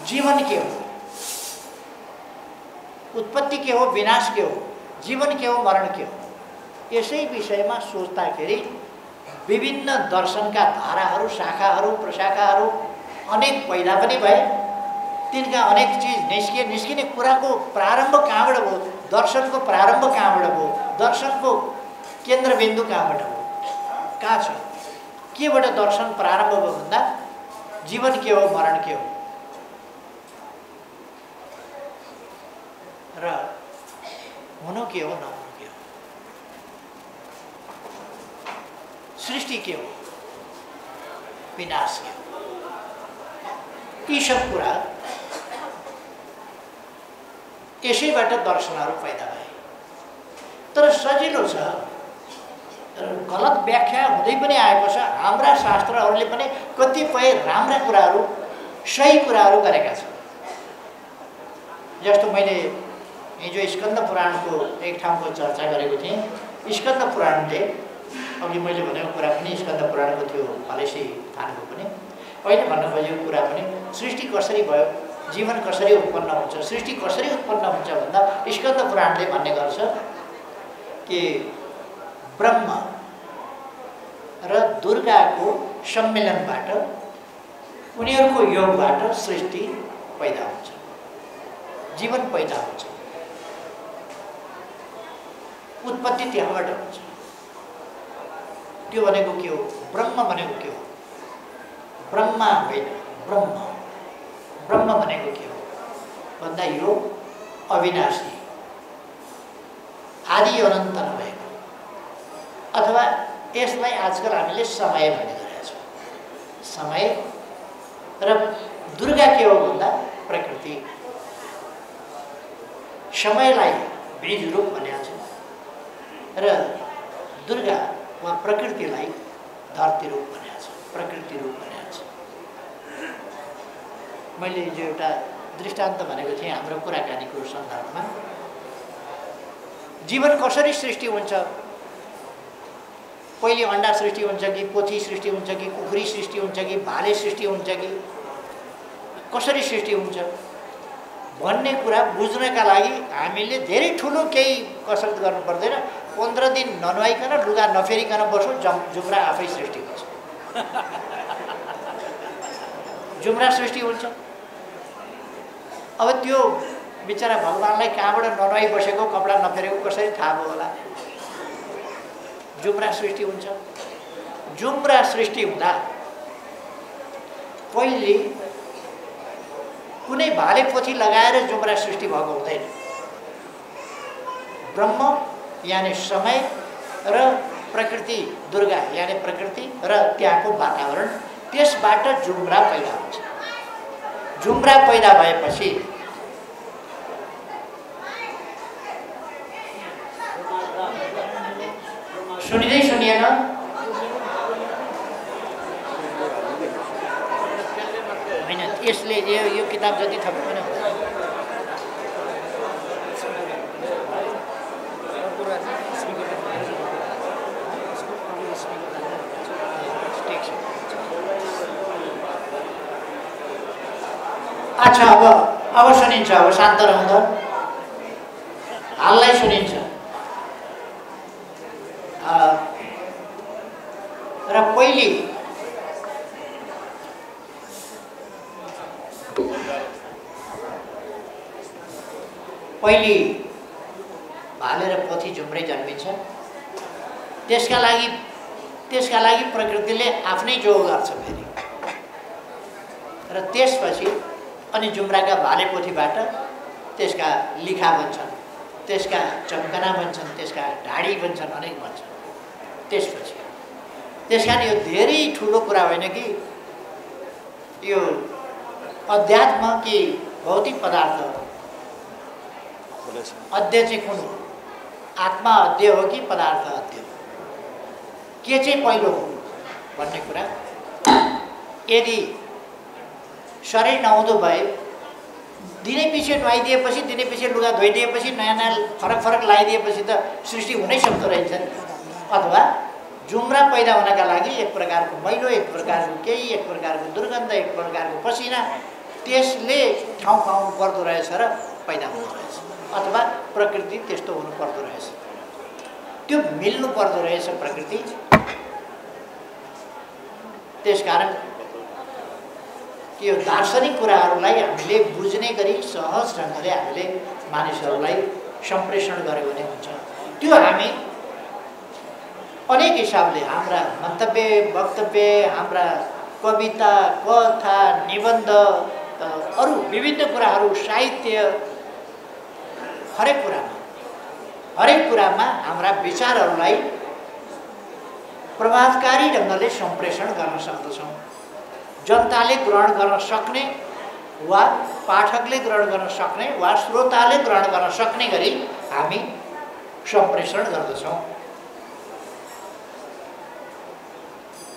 जीवन के हो, उत्पत्ति के हो, विनाश के हो, जीवन के हो, मरण के हो, यसै विषयमा सोच्दाखेरि विभिन्न दर्शनका धाराहरू, शाखाहरू, प्रशाखाहरू अनेक पैदा पनि भए। तिनका अनेक चिज निस्किने कुराको प्रारम्भ कहाँबाट भयो, दर्शनको प्रारम्भ कहाँबाट भयो, दर्शनको केन्द्रबिन्दु कहाँबाट हो, कहाँ छ, केबाट दर्शन प्रारम्भ भयो भन्दा जीवन के हो, मरण के हो र हुनु के हो, नहुनु के हो, सृष्टि के हो, विनाश के हो, यी सब कुरा यसैबाट दर्शनहरू पैदा भए। तर सजिलो छ, गलत व्याख्या हुँदै पनि आएको छ। हाम्रा शास्त्रहरूले पनि कतिपय राम्रा कुराहरू, सही कुराहरू गरेका छन्। जस्तो मैले हिजो स्कन्द पुराणको एक ठाउँको चर्चा गरेको थिएँ। स्कन्द पुराणले अघि मैले भनेको कुरा पनि स्कन्द पुराणको थियो, फलेसी थानको पनि। अहिले भन्न खोजेको कुरा पनि सृष्टि कसरी भयो, जीवन कसरी उत्पन्न हुन्छ, सृष्टि कसरी उत्पन्न हुन्छ भन्दा स्कन्द पुराणले भन्ने गर्छ कि ब्रह्म र दुर्गाको सम्मेलनबाट, उनीहरूको योगबाट सृष्टि पैदा हुन्छ, जीवन पैदा हुन्छ, उत्पत्ति त्यहाँबाट हुन्छ। त्यो भनेको के हो, ब्रह्म भनेको के हो, ब्रह्मा होइन, ब्रह्म। ब्रह्म भनेको के हो भन्दा यो अविनाशी, आदि अनन्त नभएको, अथवा यसलाई आजकल हामीले समय भन्ने गरेका छौँ। समय र दुर्गा के हो भन्दा प्रकृति। समयलाई बीज रूप भनेको छ र दुर्गा वा प्रकृतिलाई धरती रूप भनेको छ, प्रकृति रूप भनेको छ। मैले जो एउटा दृष्टान्त भनेको थिएँ हाम्रो कुराकानीको सन्दर्भमा, जीवन कसरी सृष्टि हुन्छ, पहिले अन्डा सृष्टि हुन्छ कि पोथी सृष्टि हुन्छ कि कुखुरी सृष्टि हुन्छ कि भाले सृष्टि हुन्छ कि कसरी सृष्टि हुन्छ भन्ने कुरा बुझ्नका लागि हामीले धेरै ठुलो केही कसरत गर्नु पर्दैन। 15 दिन ननुहाइकन, लुगा नफेरिकन बसौँ, जुम्रा आफै सृष्टि हुन्छ। जुम्रा सृष्टि हुन्छ। अब त्यो बिचरा भगवानलाई कहाँबाट ननुहाई बसेको, कपडा नफेरेको कसरी थाहा भयो होला। जुम्रा सृष्टि हुन्छ। जुम्रा सृष्टि हुँदा पहिले कुनै भाले पोथी लगाएर जुम्रा सृष्टि भएको हुँदैन। ब्रह्म यानी समय र प्रकृति, दुर्गा यानी प्रकृति र त्यहाँको वातावरण, त्यसबाट जुम्रा पैदा हुन्छ। जुम्रा पैदा भएपछि सुनिँदै सुनिएन? होइन, यसले यो किताब जति थपे पनि हुन्छ। अच्छा, अब सुनिन्छ। अब शान्त रहँदा हाललाई सुनिन्छ। र पहिले भाले र पोथी जुम्रै जन्मिन्छ। त्यसका लागि प्रकृतिले आफ्नै जोग गर्छ फेरि, र त्यसपछि अनि जुम्राका भाले पोथीबाट त्यसका लिखा बन्छन्, त्यसका चम्कना बन्छन्, त्यसका ढाडी बन्छन्, अनेक बन्छन्। त्यसपछि त्यस कारण यो धेरै ठुलो कुरा होइन कि यो अध्यात्म कि भौतिक पदार्थ अध्यय चाहिँ कुन हो? आत्मा अध्यय हो कि पदार्थ अध्यय? के चाहिँ पहिलो हो भन्ने कुरा। यदि शरीर नहुँदो भए दिनै पछि नुहाइदिएपछि, दिनै पछि लुगा धोइदिएपछि, नयाँ नयाँ फरक फरक लगाइदिएपछि त सृष्टि हुनै सक्दो रहेछ नि। अथवा जुम्रा पैदा हुनका लागि एक प्रकारको मैलो, एक प्रकारको केही, एक प्रकारको दुर्गन्ध, एक प्रकारको पसिना, त्यसले ठाउँ पाउनु पर्दो रहेछ र पैदा हुँदो रहेछ। अथवा प्रकृति त्यस्तो हुनु पर्दो रहेछ, त्यो मिल्नु पर्दो रहेछ प्रकृति। त्यसकारण यो दार्शनिक कुराहरूलाई हामीले बुझ्ने गरी सहज ढङ्गले हामीले मानिसहरूलाई सम्प्रेषण गऱ्यो भने हुन्छ। त्यो हामी अनेक हिसाबले हाम्रा मन्तव्य, वक्तव्य, हाम्रा कविता, कथा, निबन्ध, अरू विभिन्न कुराहरू, साहित्य, हरेक कुरामा हाम्रा विचारहरूलाई प्रभावकारी ढङ्गले सम्प्रेषण गर्न सक्दछौँ। जनताले ग्रहण गर्न सक्ने वा पाठकले ग्रहण गर्न सक्ने वा श्रोताले ग्रहण गर्न सक्ने गरी हामी सम्प्रेषण गर्दछौँ।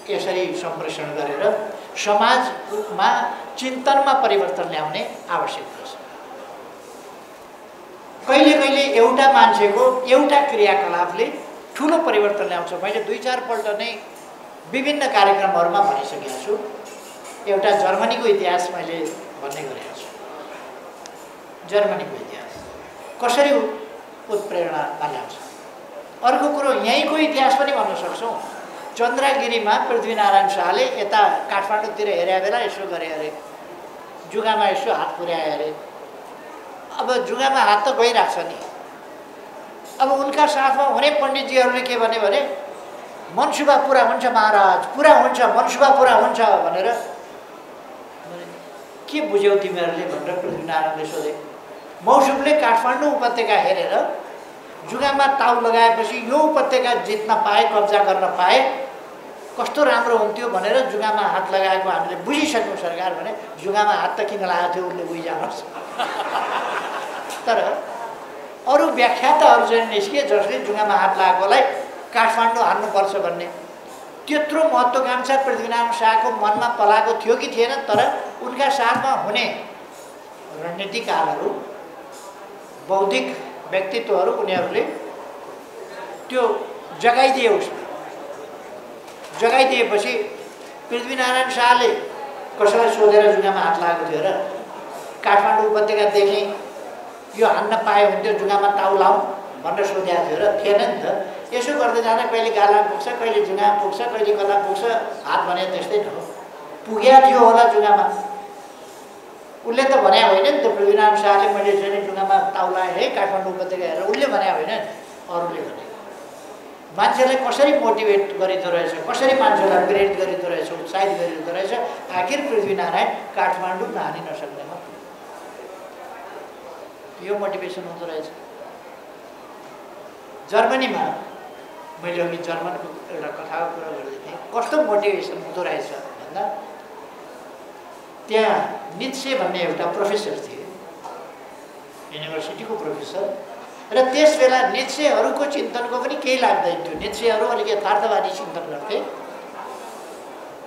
यसरी सम्प्रेषण गरेर समाजमा चिन्तनमा परिवर्तन ल्याउने आवश्यकता छ। कहिले कहिले एउटा मान्छेको एउटा क्रियाकलापले ठुलो परिवर्तन ल्याउँछ। मैले 2-4 पल्ट नै विभिन्न कार्यक्रमहरूमा भनिसकेको छु। एउटा जर्मनीको इतिहास मैले भन्ने गरेको छु। जर्मनीको इतिहास कसरी उत्प्रेरणा ल्याउँछ। अर्को कुरो यहीँको इतिहास पनि भन्न सक्छौँ। चन्द्रगिरीमा पृथ्वीनारायण शाहले यता काठमाडौँतिर हेरे बेला यसो गरे अरे, जुगामा यसो हात पुर्याए अरे। अब जुगामा हात त गइरहेको छ नि। अब उनका साथमा हुने पण्डितजीहरूले के भने मनसुबा पुरा हुन्छ महाराज, पुरा हुन्छ, मनसुबा पुरा हुन्छ भनेर। के बुझ्यौ तिमीहरूले भनेर पृथ्वीनारायणले सोधे। मौसुफले काठमाडौँ उपत्यका हेरेर जुगामा ताउ लगाएपछि यो उपत्यका जित्न पाए, कब्जा गर्न पाए कस्तो राम्रो हुन्थ्यो भनेर जुगामा हात लगाएको हामीले बुझिसक्यौँ सरकार भने। जुगामा हात त किन लगाएको थियो उसले बुझिजानुहोस्। तर अरू व्याख्याताहरू चाहिँ निस्किए जसले जुगामा हात लगाएकोलाई काठमाडौँ हार्नुपर्छ भन्ने। त्यत्रो महत्त्वाकांक्षा पृथ्वीनारायण शाहको मनमा पलाएको थियो कि थिएन। तर उनका साथमा हुने रणनीतिकारहरू, बौद्धिक व्यक्तित्वहरू, उनीहरूले त्यो जगाइदिए। उसमा जगाइदिएपछि पृथ्वीनारायण शाहले कसैलाई सोधेर जुगामा हात लगाएको थियो र काठमाडौँ उपत्यकादेखि यो हान्न पाए हुन्थ्यो, जुगामा ताउ लाउँ भनेर सोधेको थियो र थिएन नि त। यसो गर्दै जाँदा कहिले गाला पुग्छ, कहिले जुगामा पुग्छ, कहिले कता पुग्छ। हात भने त्यस्तै हो, पुगेको थियो होला जुगामा। उसले त भने होइन नि त पृथ्वीनारायण शाहले मैले चाहिँ जुगामा ताउ लाएँ है काठमाडौँ उपत्यका हेरेर, उसले भने होइन नि, अरूले भने। मान्छेलाई कसरी मोटिभेट गरिँदो रहेछ, कसरी मान्छेलाई प्रेरित गरिँदो रहेछ, उत्साहित गरिँदो रहेछ। आखिर पृथ्वीनारायण काठमाडौँ नहानि नसक्नेमा यो मोटिभेसन हुँदो रहेछ। जर्मनीमा मैले अघि जर्मनको एउटा कथाको कुरा गर्दै थिएँ। कस्तो मोटिभेसन हुँदो रहेछ भन्दा त्यहाँ नित्से भन्ने एउटा प्रोफेसर थिए, युनिभर्सिटीको प्रोफेसर। र त्यस बेला नित्सेहरूको चिन्तनको पनि केही लाग्दैन थियो। नित्सेहरू अलिक यथार्थवादी चिन्तन गर्थे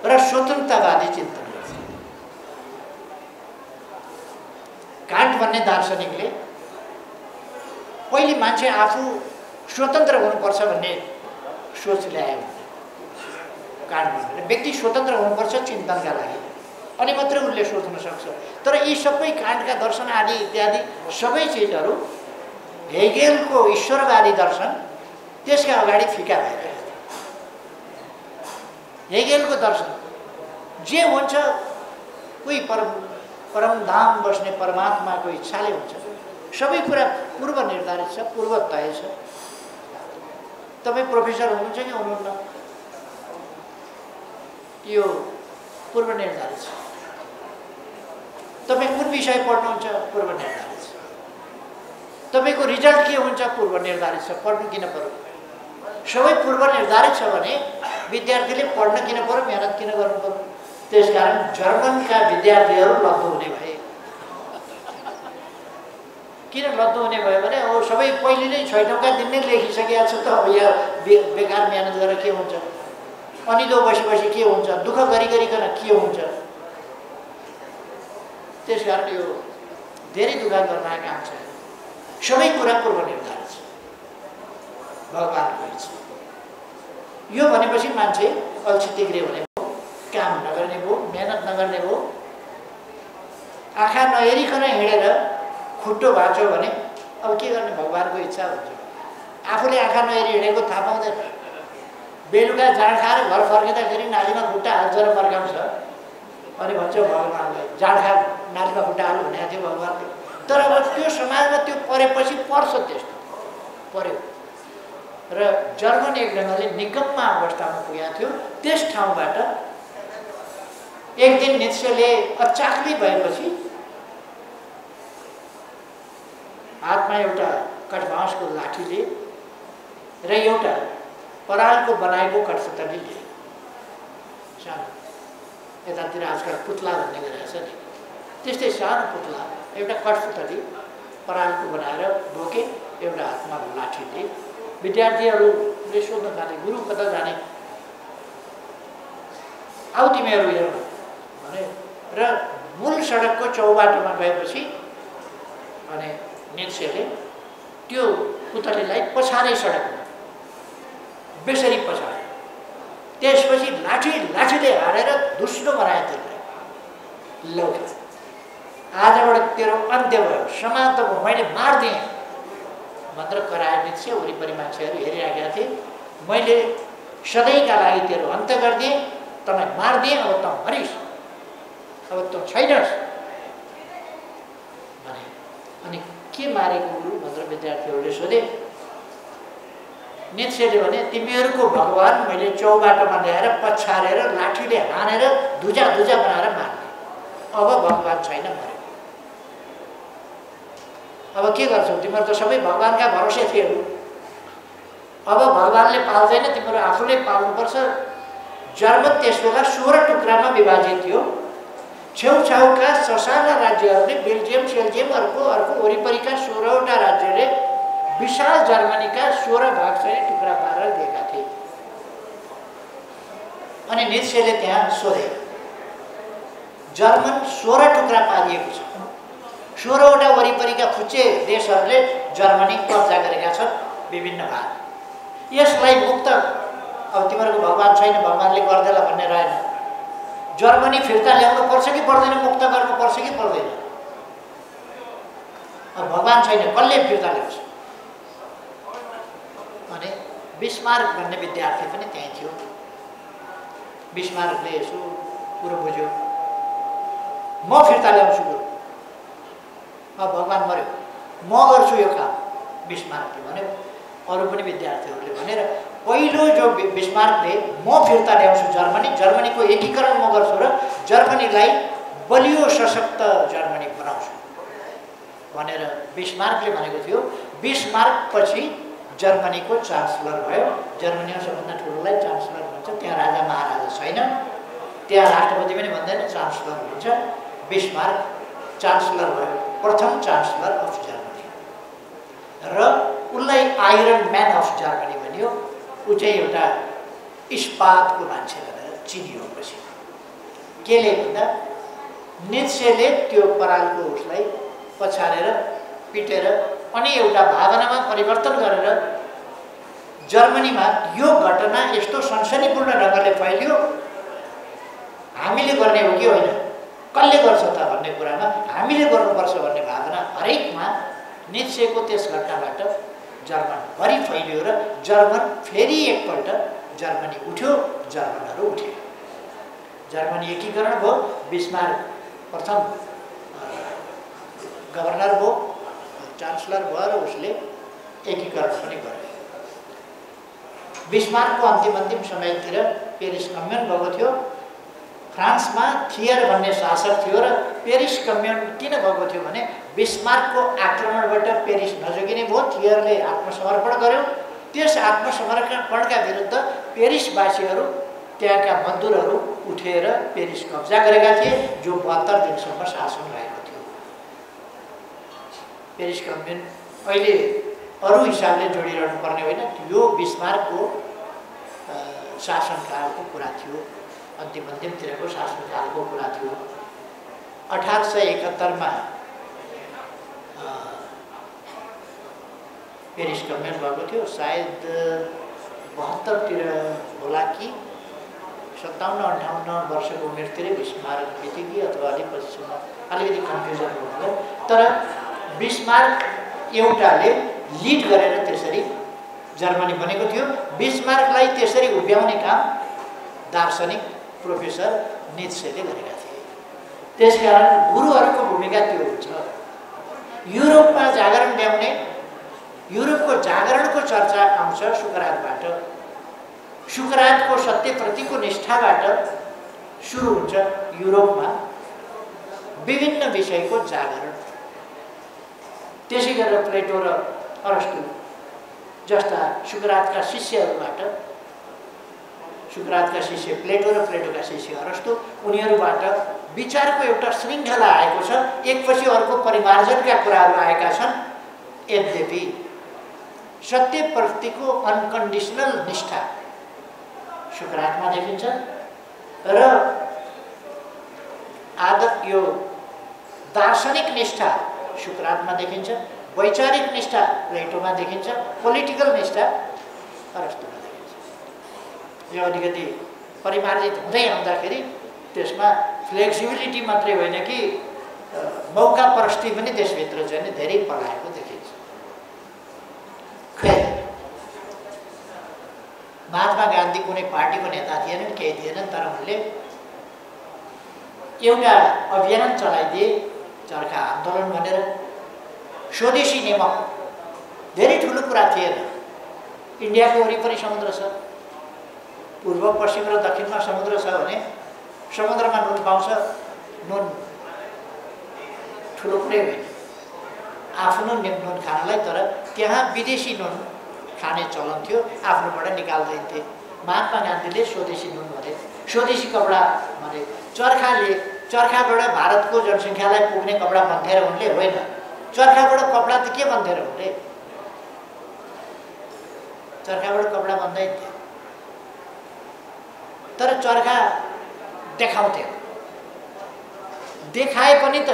र स्वतन्त्रवादी चिन्तन गर्थे। कान्ट भन्ने दार्शनिकले पहिले मान्छे आफू स्वतन्त्र हुनुपर्छ भन्ने सोच ल्यायो। कान्ट भन्ने व्यक्ति स्वतन्त्र हुनुपर्छ चिन्तनका लागि, अनि मात्रै उसले सोच्न सक्छ। तर यी सबै कान्टका दर्शन आदि इत्यादि सबै चिजहरू हेगेलको ईश्वरवादी दर्शन त्यसका अगाडि फिका भइरहेको थियो। हेगेलको दर्शन जे हुन्छ कोही परमधाम बस्ने परमात्माको इच्छाले हुन्छ। सबै कुरा पूर्व निर्धारित छ, पूर्व तय छ। तपाईँ प्रोफेसर हुनुहुन्छ कि हुनुहुन्न, यो पूर्व निर्धारित छ। तपाईँ कुन विषय पढ्नुहुन्छ, पूर्व निर्धारित छ। तपाईँको रिजल्ट के हुन्छ पूर्व निर्धारित छ, पढ्नु किन पर्यो? सबै पूर्व निर्धारित छ भने विद्यार्थीले पढ्न किन पर्यो, मेहनत किन गर्नु पर्यो? त्यसकारण जर्मनका विद्यार्थीहरू लद्दो हुने भए। किन लद्दो हुने भयो भने अब सबै पहिले नै 6औँका दिन नै लेखिसकेका छ त, अब यहाँ बेकार मेहनत गरेर के हुन्छ, अनिदो बसी के हुन्छ, दुःख गरिकन के हुन्छ। त्यसकारण यो धेरै दुःख गर्न काम छ। सबै कुरा पूर्व निर्धारित छ, भगवानको इच्छा। यो भनेपछि मान्छे अल्छी तिग्रे हुने भयो, काम नगर्ने भयो, मेहनत नगर्ने भयो। आँखा नहेरिकन हिँडेर खुट्टो भाँच्यो भने अब के गर्ने, भगवानको इच्छा हुन्छ। आफूले आँखा नहेरी हिँडेको थाहा पाउँदैन। बेलुका जाँड खाएर घर फर्किँदाखेरि नालीमा खुट्टा हाल्छ र फर्काउँछ, अनि भन्छ भगवानलाई जाँड खा नालीमा खुट्टा हाल्नु भनेको थियो भगवानले। तर अब त्यो समाजमा त्यो परेपछि पर्छ, त्यस्तो पर्यो। र जर्मन एकजनाले निकम्मा अवस्थामा पुगेको थियो। त्यस ठाउँबाट एक दिन नित्सेले अचाक्ली भएपछि हातमा एउटा कठबाँसको लाठीले र एउटा परालको बनाएको कठपुतली लिए। सानो यतातिर आजकल पुतला भन्ने गरेको छ नि, त्यस्तै सानो पुतला एउटा कठपुतली परालको बनाएर बोके, एउटा हातमा लाठीले। विद्यार्थीहरूले सोध्न थाले, गुरु कता जाने, आऊ तिमीहरू हेर भने। र मूल सडकको चौबाटोमा गएपछि अनि नित्सेले त्यो पुतलीलाई पछाडै सडकमा बेसरी पछाड्यो। त्यसपछि लाठीले हालेर धुस्रो बनायो त्यसलाई। लौ आजबाट तेरो अन्त्य भयो, समाप्त भयो, मैले मारिदिएँ भनेर कराए नित्से। वरिपरि मान्छेहरू हेरिराखेका थिए। मैले सधैँका लागि तेरो अन्त्य गरिदिएँ, तँलाई मारिदिएँ, अब तँ मरिस्, अब तँ छैनस् भने। अनि के मारेको गुरु भनेर विद्यार्थीहरूले सोधे। नित्सेले भने तिमीहरूको भगवान मैले चौबाटोमा ल्याएर पछारेर लाठीले हानेर धुजा बनाएर मार्ने, अब भगवान छैन, मर्यो। अब के गर्छौ, तिमीहरू त सबै भगवानका भरोसे थियौ, अब भगवानले पाल्दैन, तिमीहरू आफूले पाल्नुपर्छ। जर्मन त्यसबेला 16 टुक्रामा विभाजित थियो। छेउछाउका ससाना राज्यहरूले बेल्जियम सेल्जियम अर्को वरिपरिका 16वटा राज्यले विशाल जर्मनीका 16 भाग चाहिँ टुक्रा पारेर दिएका थिए। अनि नित्सेले त्यहाँ सोधे, जर्मन 16 टुक्रा पारिएको छ, 16वटा वरिपरिका फुच्चे देशहरूले जर्मनी कब्जा गरेका छन् विभिन्न भाग। यसलाई मुक्त, अब तिमीहरूको भगवान छैन, भगवानले गर्देला भन्ने रहेन। जर्मनी फिर्ता ल्याउनु पर्छ कि पर्दैन, मुक्त गर्नु पर्छ कि पर्दैन? अब भगवान छैन, कसले फिर्ता ल्याउँछ? अनि बिस्मार्क भन्ने विद्यार्थी पनि त्यहीँ थियो। बिस्मार्कले यसो कुरो बुझ्यो, म फिर्ता ल्याउँछु गुरु, अब भगवान मर्यो, म गर्छु यो काम, बिस्मार्कले भन्यो। अरू पनि विद्यार्थीहरूले भनेर पहिलो जो बिस्मार्कले म फिर्ता ल्याउँछु जर्मनीको एकीकरण म गर्छु र जर्मनीलाई बलियो सशक्त जर्मनी बनाउँछु भनेर बिस्मार्कले भनेको थियो। बिस्मार्क पछि जर्मनीको चान्सलर भयो। जर्मनीमा सबभन्दा ठुलोलाई चान्सलर भन्छ। त्यहाँ राजा महाराजा छैन, त्यहाँ राष्ट्रपति पनि भन्दैन, चान्सलर भन्छ। बिस्मार्क चान्सलर भयो, प्रथम चान्सलर अफ जर्मनी। र उसलाई आइरन म्यान अफ जर्मनी भनियो। ऊ चाहिँ एउटा इस्पातको मान्छे भनेर चिनियो। पछि केले भन्दा नित्सेले त्यो परालको उसलाई पछारेर पिटेर अनि एउटा भावनामा परिवर्तन गरेर जर्मनीमा यो घटना यस्तो सनसनीपूर्ण ढङ्गले फैलियो, हामीले गर्ने हो कि होइन, कसले गर्छ त भन्ने कुरामा हामीले गर्नुपर्छ भन्ने भावना हरेकमा नित्सेको त्यस घटनाबाट जर्मनभरि फैलियो र जर्मन फेरि एकपल्ट जर्मनी उठ्यो, जर्मनहरू उठ्यो। जर्मनी एकीकरण भयो। बिस्मार्क प्रथम गभर्नर भयो, चान्सलर भयो र उसले एकीकरण पनि गर्यो। बिस्मार्कको अन्तिम समयतिर पेरिस कम्युन भएको थियो। फ्रान्समा थियर भन्ने शासक थियो र पेरिस कम्युन किन भएको थियो भने बिस्मार्कको आक्रमणबाट पेरिस नजोगिने भयो। थियरले आत्मसमर्पण गर्यो। त्यस आत्मसमर्पणका विरुद्ध पेरिसवासीहरू त्यहाँका मजदुरहरू उठेर पेरिस कब्जा गरेका थिए, जो 72 दिनसम्म शासन रहेको थियो। पेरिस कम्युन अहिले अरू हिसाबले जोडिरहनु पर्ने होइन, यो बिस्मार्कको शासनकालको कुरा थियो, अन्तिमतिरको शासनकालको कुरा थियो। 1871 मा पेरिस कम्युन भएको थियो। सायद 72 तिर होला कि 57-58 वर्षको उमेरतिरै बिस्मार्क बित्यो कि अथवा अलिक पछिसम्म, अलिकति कन्फ्युजन भयो। तर बिस्मार्क एउटाले लिड गरेर त्यसरी जर्मनी बनेको थियो। बिस्मार्कलाई त्यसरी उभ्याउने काम दार्शनिक प्रोफेसर नीत्सेले गरेका थिए। त्यसकारण गुरुहरूको भूमिका त्यो हुन्छ। युरोपमा जागरण ल्याउने, युरोपको जागरणको चर्चा आउँछ सुकरातबाट। सुकरातको सत्यप्रतिको निष्ठाबाट सुरु हुन्छ युरोपमा विभिन्न विषयको जागरण। त्यसै गरेर प्लेटो र अरस्तु जस्ता सुकरातका शिष्यहरूबाट, सुकरातका शिष्य प्लेटो र प्लेटोका शिष्य अरस्तु, उनीहरूबाट विचारको एउटा श्रृङ्खला आएको छ। एकपछि अर्को परिमार्जनका कुराहरू आएका छन्। यद्यपि सत्यप्रतिको अनकन्डिसनल निष्ठा सुकरातमा देखिन्छ र यो दार्शनिक निष्ठा सुकरातमा देखिन्छ, वैचारिक निष्ठा प्लेटोमा देखिन्छ, पोलिटिकल निष्ठा अरस्तुमा देखिन्छ। यो अलिकति परिमार्जित हुँदै आउँदाखेरि त्यसमा फ्लेक्सिबिलिटी मात्रै होइन कि मौका परस्ती पनि देशभित्र चाहिँ धेरै पलाएको देखिन्छ। खै महात्मा गान्धी कुनै पार्टीको नेता थिएनन्, केही थिएनन्, तर उनले एउटा अभियान चलाइदिए, चरखा आन्दोलन भनेर। स्वदेशी नियमक धेरै ठुलो कुरा थिएन। इन्डियाको वरिपरि समुद्र छ, पूर्व पश्चिम र दक्षिणमा समुद्र छ भने समुद्रमा नुन पाउँछ। नुन ठुलो कुरै होइन आफ्नो नुन खानलाई, तर त्यहाँ विदेशी नुन खाने चलन थियो, आफ्नोबाट निकाल्दैन्थे। महात्मा गान्धीले स्वदेशी नुन भने, स्वदेशी कपडा भने, चर्खाबाट भारतको जनसङ्ख्यालाई पुग्ने कपडा बन्थेर उनले होइन, चर्खाबाट कपडा त के बन्थेर उनले, चर्खाबाट कपडा बन्दैन्थ्यो। तर चर्खा देखाउँथ्यो, देखाए पनि त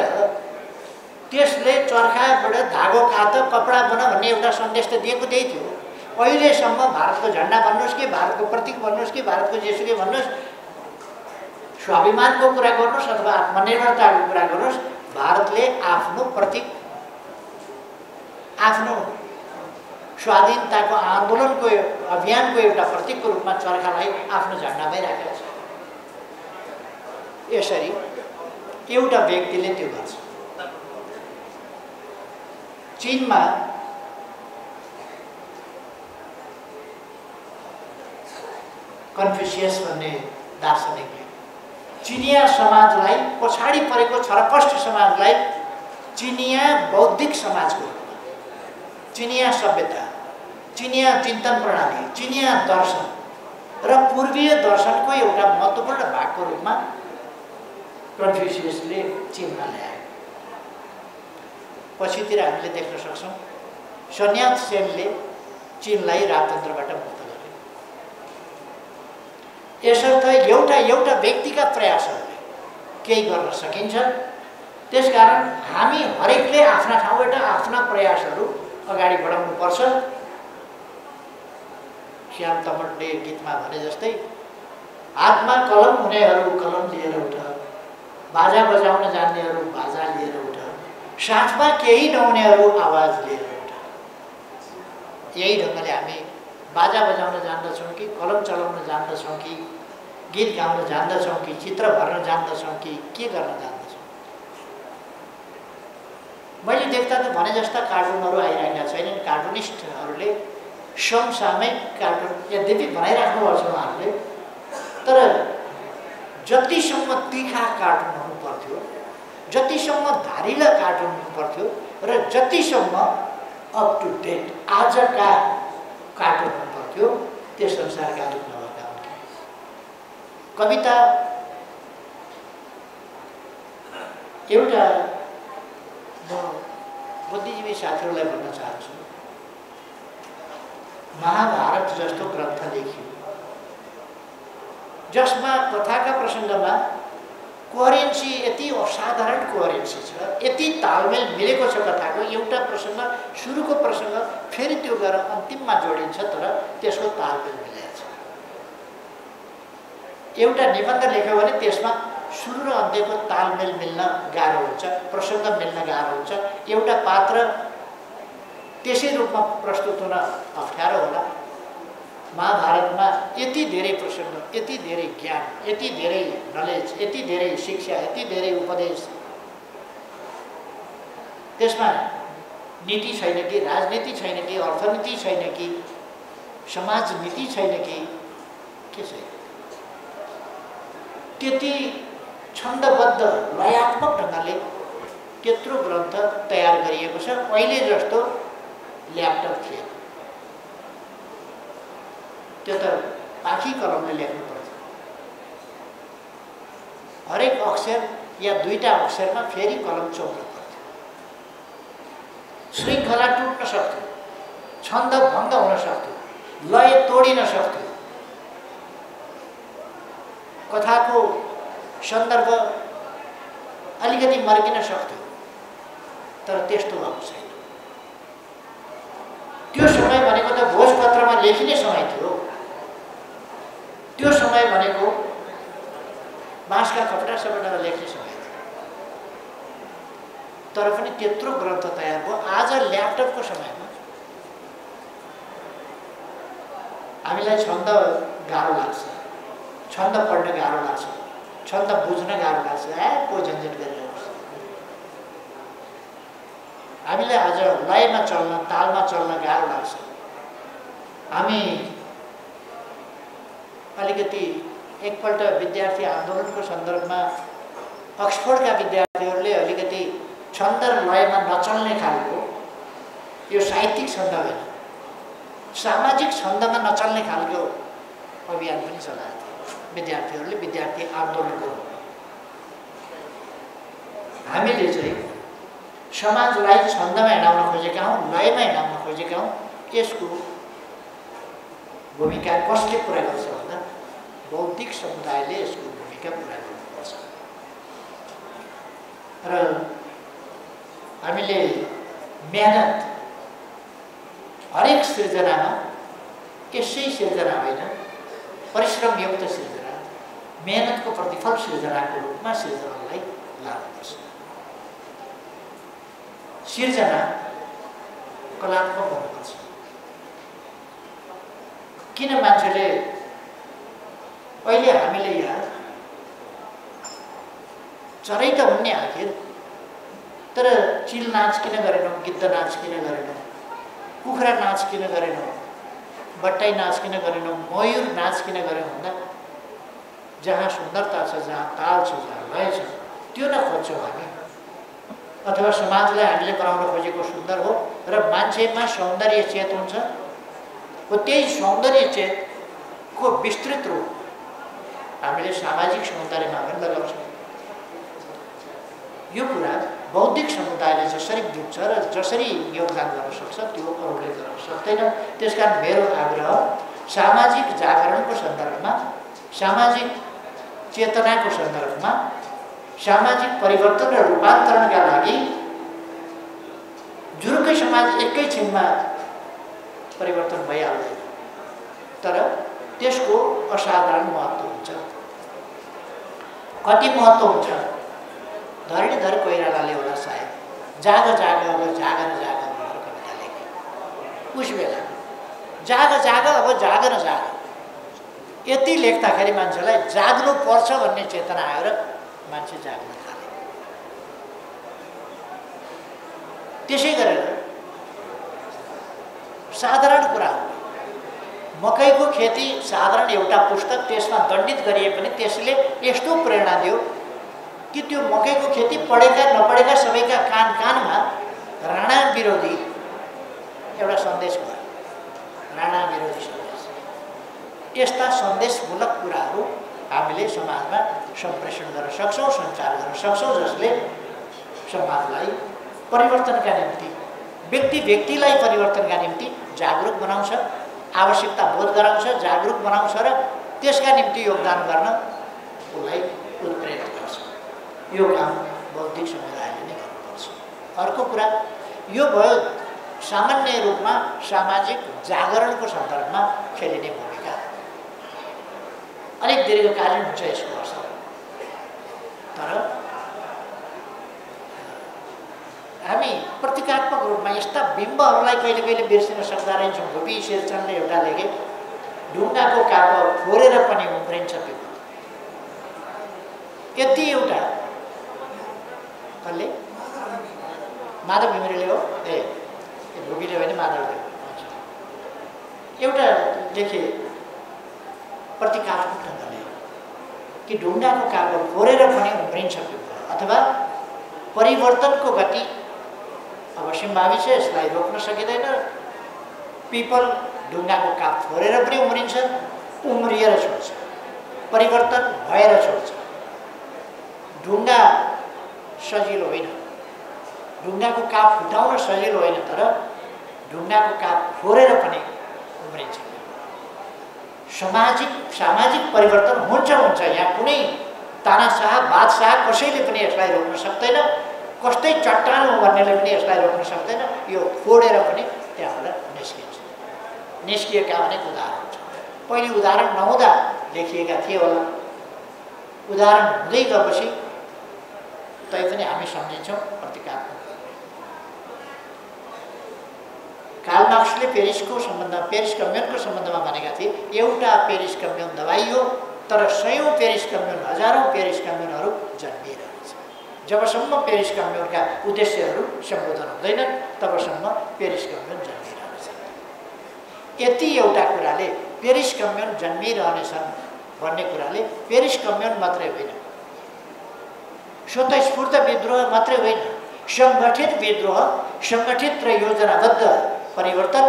त्यसले चर्खाबाट धागो काट कपडा बना भन्ने एउटा सन्देश त दिएको त्यही थियो। अहिलेसम्म भारतको झन्डा भन्नुहोस् कि भारतको प्रतीक भन्नुहोस् कि भारतको जेसुकै भन्नुहोस्, स्वाभिमानको कुरा गर्नुहोस् अथवा आत्मनिर्भरताको कुरा गर्नुहोस्, भारतले आफ्नो प्रतीक, आफ्नो स्वाधीनताको आन्दोलनको अभियानको एउटा प्रतीकको रूपमा चर्खालाई आफ्नो झन्डामै राखेको छ। यसरी एउटा व्यक्तिले त्यो गर्छ। चीनमा कन्फ्युसियस भन्ने दार्शनिकले चिनिया समाजलाई, पछाडि परेको छरपष्ट समाजलाई चिनिया बौद्धिक समाजको रूपमा, चिनिया सभ्यता, चिनिया चिन्तन प्रणाली, चिनिया दर्शन र पूर्वीय दर्शनको एउटा महत्त्वपूर्ण भागको रूपमा कन्फ्युसियसले चीनमा ल्याए। पछितिर हामीले देख्न सक्छौँ सन्यात सेनले चीनलाई राजतन्त्रबाट मुक्त गरे। यसर्थ एउटा व्यक्तिका प्रयासहरूले केही गर्न सकिन्छ। त्यसकारण हामी हरेकले आफ्ना ठाउँबाट आफ्ना प्रयासहरू अगाडि बढाउनु पर्छ। श्याम तमडले गीतमा भने जस्तै, हातमा कलम हुनेहरू कलम लिएर उठ, बाजा बजाउन जान्नेहरू बाजा लिएर उठ, साथमा केही नहुनेहरू आवाज लिएर उठ। यही ढङ्गले हामी बाजा बजाउन जान्दछौँ कि, कलम चलाउन जान्दछौँ कि, गीत गाउन जान्दछौँ कि, चित्र भर्न जान्दछौँ कि, के गर्न जान्दछौँ। मैले देख्दा त भने जस्ता कार्टुनहरू आइरहेका छैनन्। कार्टुनिस्टहरूले समसामयिक कार्टुन यद्यपि बनाइराख्नु भएको छ उहाँहरूले, तर जतिसम्म तीखा कार्टुन हुनु पर्थ्यो, जतिसम्म धारिला कार्टुन हुनु पर्थ्यो र जतिसम्म अप टु डेट आजका कार्टुन हुनु पर्थ्यो त्यस अनुसार कार्टुन नभएका हुन्थे। कविता एउटा म बुद्धिजीवी साथीहरूलाई भन्न चाहन्छु, महाभारत जस्तो ग्रन्थ लेखियो जसमा कथाका प्रसङ्गमा कोहेरेन्सी यति असाधारण कोहेरेन्सी छ, यति तालमेल मिलेको छ कथाको। एउटा प्रसङ्ग सुरुको प्रसङ्ग फेरि त्यो गएर अन्तिममा जोडिन्छ तर त्यसको तालमेल मिलेको छ। एउटा निबन्ध लेख्यो भने त्यसमा सुरु र अन्त्यको तालमेल मिल्न गाह्रो हुन्छ, प्रसङ्ग मिल्न गाह्रो हुन्छ। एउटा पात्र त्यसै रूपमा प्रस्तुत हुन अप्ठ्यारो होला। महाभारतमा यति धेरै प्रसङ्ग, यति धेरै ज्ञान, यति धेरै नलेज, यति धेरै शिक्षा, यति धेरै उपदेश, त्यसमा नीति छैन कि, राजनीति छैन कि, अर्थनीति छैन कि, समाज नीति छैन कि के छैन। त्यति छन्दबद्ध लयात्मक ढङ्गले त्यत्रो ग्रन्थ तयार गरिएको छ। अहिले जस्तो ल्यापटप थिएन, त्यो त पाखी कलमले लेख्नु पर्थ्यो। हरेक अक्षर या दुईटा अक्षरमा फेरि कलम चोक्नु पर्थ्यो। श्रृङ्खला टुट्न सक्थ्यो, छन्द भङ्ग हुन सक्थ्यो, लय तोडिन सक्थ्यो, कथाको सन्दर्भ अलिकति मर्किन सक्थ्यो, तर त्यस्तो भएको छैन। त्यो समय भनेको त भोजपत्रमा लेखिने समय थियो। त्यो समय भनेको बाँसका कपडा सपडामा लेख्ने समय थियो। तर पनि त्यत्रो ग्रन्थ तयार भयो। आज ल्यापटपको समयमा हामीलाई छन्द गाह्रो लाग्छ, छन्द पढ्न गाह्रो लाग्छ, छन्द बुझ्न गाह्रो लाग्छ। को झन्झट गरेर हामीलाई आज लयमा चल्न, तालमा चल्न गाह्रो लाग्छ। हामी अलिकति एकपल्ट विद्यार्थी आन्दोलनको सन्दर्भमा अक्सफोर्डका विद्यार्थीहरूले अलिकति छन्द र लयमा नचल्ने खालको, यो साहित्यिक छन्द होइन, सामाजिक छन्दमा नचल्ने खालको अभियान पनि चलाएको थियो विद्यार्थीहरूले, विद्यार्थी आन्दोलनको। हामीले चाहिँ समाजलाई छन्दमा हिँडाउन खोजेका हौँ, लयमा हिँडाउन खोजेका हौँ। यसको भूमिका कसले पुरा गर्छ भन्दा बौद्धिक समुदायले यसको भूमिका पुरा गर्नुपर्छ। र हामीले मेहनत हरेक सिर्जनामा, यसै सिर्जना होइन, परिश्रमयुक्त सिर्जना, मेहनतको प्रतिफल सिर्जनाको रूपमा सिर्जनालाई लानुपर्छ। सिर्जना कलात्मक हुनुपर्छ। किन मान्छेले अहिले हामीले यहाँ चरै त हुन्ने आखिर, तर चिल नाच किन गरेनौँ, गिद्ध नाच किन गरेनौँ, कुखुरा नाच किन गरेनौँ, बट्टाई नाच किन गरेनौँ, मयूर नाच किन गरेनौँ भन्दा जहाँ सुन्दरता छ, जहाँ ताल छ, जहाँ लय छ, त्यो न खोज्छौँ हामी। अथवा समाजलाई हामीले गराउन खोजेको सुन्दर हो र मान्छेमा सौन्दर्य चेत हुन्छ, हो त्यही सौन्दर्य चेतको विस्तृत रूप हामीले सामाजिक सौन्दर्यमा पनि लगाउँछौँ। यो कुरा बौद्धिक समुदायले जसरी बुझ्छ र जसरी योगदान गर्न सक्छ त्यो अरूले गर्न सक्दैन। त्यसकारण मेरो आग्रह सामाजिक जागरणको सन्दर्भमा, सामाजिक चेतनाको सन्दर्भमा, सामाजिक परिवर्तन र रूपान्तरणका लागि जुरुकै समाज एकैछिनमा परिवर्तन भइहाल्दैन, तर त्यसको असाधारण महत्त्व हुन्छ। कति महत्त्व हुन्छ? धरणीधर कोइरालाले होला सायद जाग जाग अब जाग न जाग भनेर कविता लेखे। उस बेला जाग जाग अब जाग न जाग यति लेख्दाखेरि मान्छेलाई जाग्नु पर्छ भन्ने चेतना आएर मान्छे जाग्न थाले। त्यसै गरेर साधारण कुरा हो, मकैको खेती साधारण एउटा पुस्तक त्यसमा दण्डित गरिए पनि त्यसले यस्तो प्रेरणा दियो कि त्यो मकैको खेती पढेका नपढेका सबैका कान कानमा राणा विरोधी एउटा सन्देश भयो। राणा विरोधी सन्देश। यस्ता सन्देशमूलक कुराहरू हामीले समाजमा सम्प्रेषण गर्न सक्छौँ, सञ्चार गर्न सक्छौँ, जसले समाजलाई परिवर्तनका निम्ति व्यक्तिलाई परिवर्तनका निम्ति जागरुक बनाउँछ, आवश्यकता बोध गराउँछ, जागरुक बनाउँछ र त्यसका निम्ति योगदान गर्न उसलाई उत्प्रेरित गर्छ। यो काम बौद्धिक समुदायले नै गर्नुपर्छ। अर्को कुरा यो भयो सामान्य रूपमा सामाजिक जागरणको सन्दर्भमा खेलिने भूमिका। अलिक दीर्घकालीन हुन्छ यसको असर। तर हामी प्रतीकात्मक रूपमा यस्ता बिम्बहरूलाई कहिले कहिले बिर्सिन सक्दा रहेछौँ। भुपी शेरचनले एउटा लेखे, ढुङ्गाको काप फोरेर पनि उम्रिन्छ पिपल। यति एउटा कसले? माधव घिमिरेले हो। भुपीले होइन, माधवले। एउटा लेखे प्रतीकात्मक ढङ्गले कि ढुङ्गाको काप फोरेर पनि उम्रिन्छ पिपल, अथवा परिवर्तनको गति अवश्यम्भावी छ, यसलाई रोक्न सकिँदैन। पिपल ढुङ्गाको काप फोरेर पनि उम्रिन्छ, उम्रिएर छोड्छ, परिवर्तन भएर छोड्छ। ढुङ्गा सजिलो होइन, ढुङ्गाको काप फुटाउन सजिलो होइन, तर ढुङ्गाको काप फोरेर पनि उम्रिन्छ। सामाजिक परिवर्तन हुन्छ। यहाँ कुनै तानाशाह बादशाह कसैले पनि यसलाई रोक्न सक्दैन, कस्तै चट्टान हो भन्नेले पनि यसलाई रोक्न सक्दैन। यो फोडेर पनि त्यहाँबाट निस्किएका अनेक उदाहरण छ। पहिले उदाहरण नहुँदा लेखिएका थिए होला, उदाहरण हुँदै गएपछि तैपनि हामी सम्झिन्छौँ प्रतीकात्मक। कार्ल मार्क्सले पेरिस कम्युनको सम्बन्धमा भनेका थिए, एउटा पेरिस कम्युन दबाइयो तर सयौं पेरिस कम्युन, हजारौं पेरिस कम्युनहरू जन्मिरहेछ। जबसम्म पेरिस कम्युनका उद्देश्यहरू सम्बोधन हुँदैनन् तबसम्म पेरिस कम्युन जन्मिरहेछ। यति एउटा कुराले पेरिस कम्युन जन्मिरहनेछन् भन्ने कुराले पेरिस कम्युन मात्रै होइन, स्वतःस्फूर्त विद्रोह मात्रै होइन, सङ्गठित विद्रोह, सङ्गठित र योजनाबद्ध परिवर्तन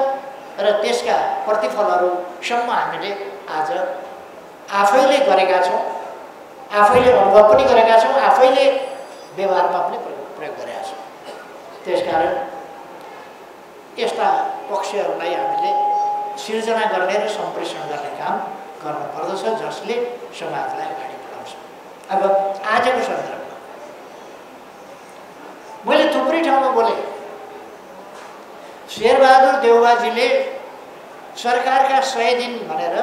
र त्यसका प्रतिफलहरूसम्म हामीले आज आफैले गरेका छौँ, आफैले अनुभव पनि गरेका छौँ, आफैले व्यवहारमा पनि प्रयोग गरेका छौँ। त्यसकारण यस्ता पक्षहरूलाई हामीले सिर्जना गर्ने र सम्प्रेषण गर्ने काम गर्नुपर्दछ, जसले समाजलाई अगाडि बढाउँछ। अब आजको सन्दर्भमा मैले थुप्रै ठाउँमा बोलेँ। शेरबहादुर देउवाजीले सरकारका 100 दिन भनेर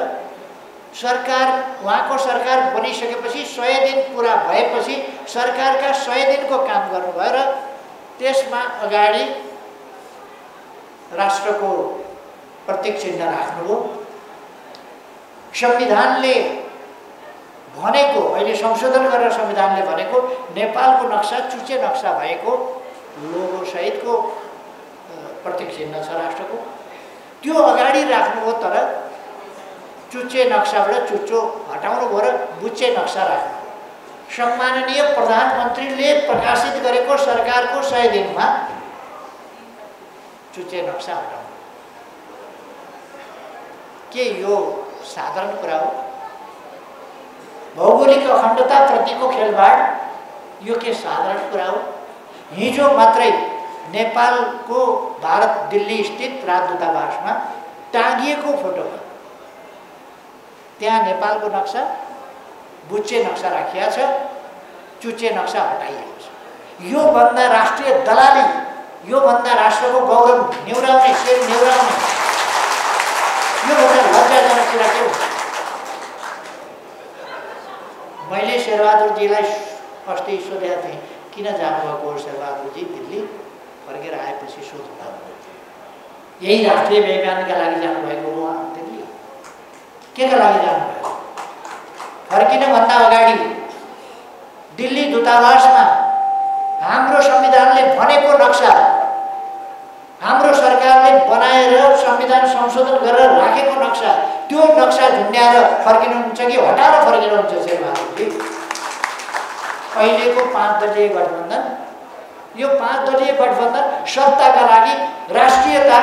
उहाँको सरकार बनिसकेपछि 100 दिन पुरा भएपछि सरकारका 100 दिनको काम गर्नुभयो र त्यसमा अगाडि राष्ट्रको प्रतीक चिन्ह राख्नुभयो। संविधानले भनेको, अहिले संशोधन गरेर संविधानले भनेको नेपालको नक्सा चुचे नक्सा भएको लोगो सहितको प्रतीक चिन्ह छ राष्ट्रको, त्यो अगाडि राख्नुभयो। तर चुच्चे नक्साबाट चुच्चो हटाउनु भयो र बुच्चे नक्सा राख्नु। सम्माननीय प्रधानमन्त्रीले प्रकाशित गरेको सरकारको 100 दिनमा चुच्चे नक्सा हटाउनु के यो साधारण कुरा हो? भौगोलिक अखण्डता प्रतिको खेलबाड यो के साधारण कुरा हो? हिजो मात्रै नेपालको भारत दिल्ली स्थित राजदूतावासमा टाँगिएको फोटोमा त्यहाँ नेपालको नक्सा बुच्चे नक्सा राखिया छ, चुच्चे नक्सा हटाइएको छ। यो भन्दा राष्ट्रिय दलाली, यो भन्दा राष्ट्रको गौरव निहुराउने, शेर निहुराउने, यो भन्दा लज्जाजनक कुरा के हो? मैले शेरबहादुरजीलाई अस्ति सोधेको थिएँ, किन जानुभएको हो शेरबहादुरजी दिल्ली? फर्केर आएपछि सोध्नु, यही राष्ट्रिय व्याख्यानका लागि जानुभएको हो उहाँ दिल्ली? के का लागि जानुभयो? फर्किनुभन्दा अगाडि दिल्ली दूतावासमा हाम्रो संविधानले भनेको नक्सा, हाम्रो सरकारले बनाएर संविधान संशोधन गरेर राखेको नक्सा त्यो नक्सा झुन्ड्याएर फर्किनुहुन्छ कि हटाएर फर्किनुहुन्छ शेरबहादुरजी? अहिलेको 5 दलीय गठबन्धन, यो 5 दलीय गठबन्धन सत्ताका लागि राष्ट्रियता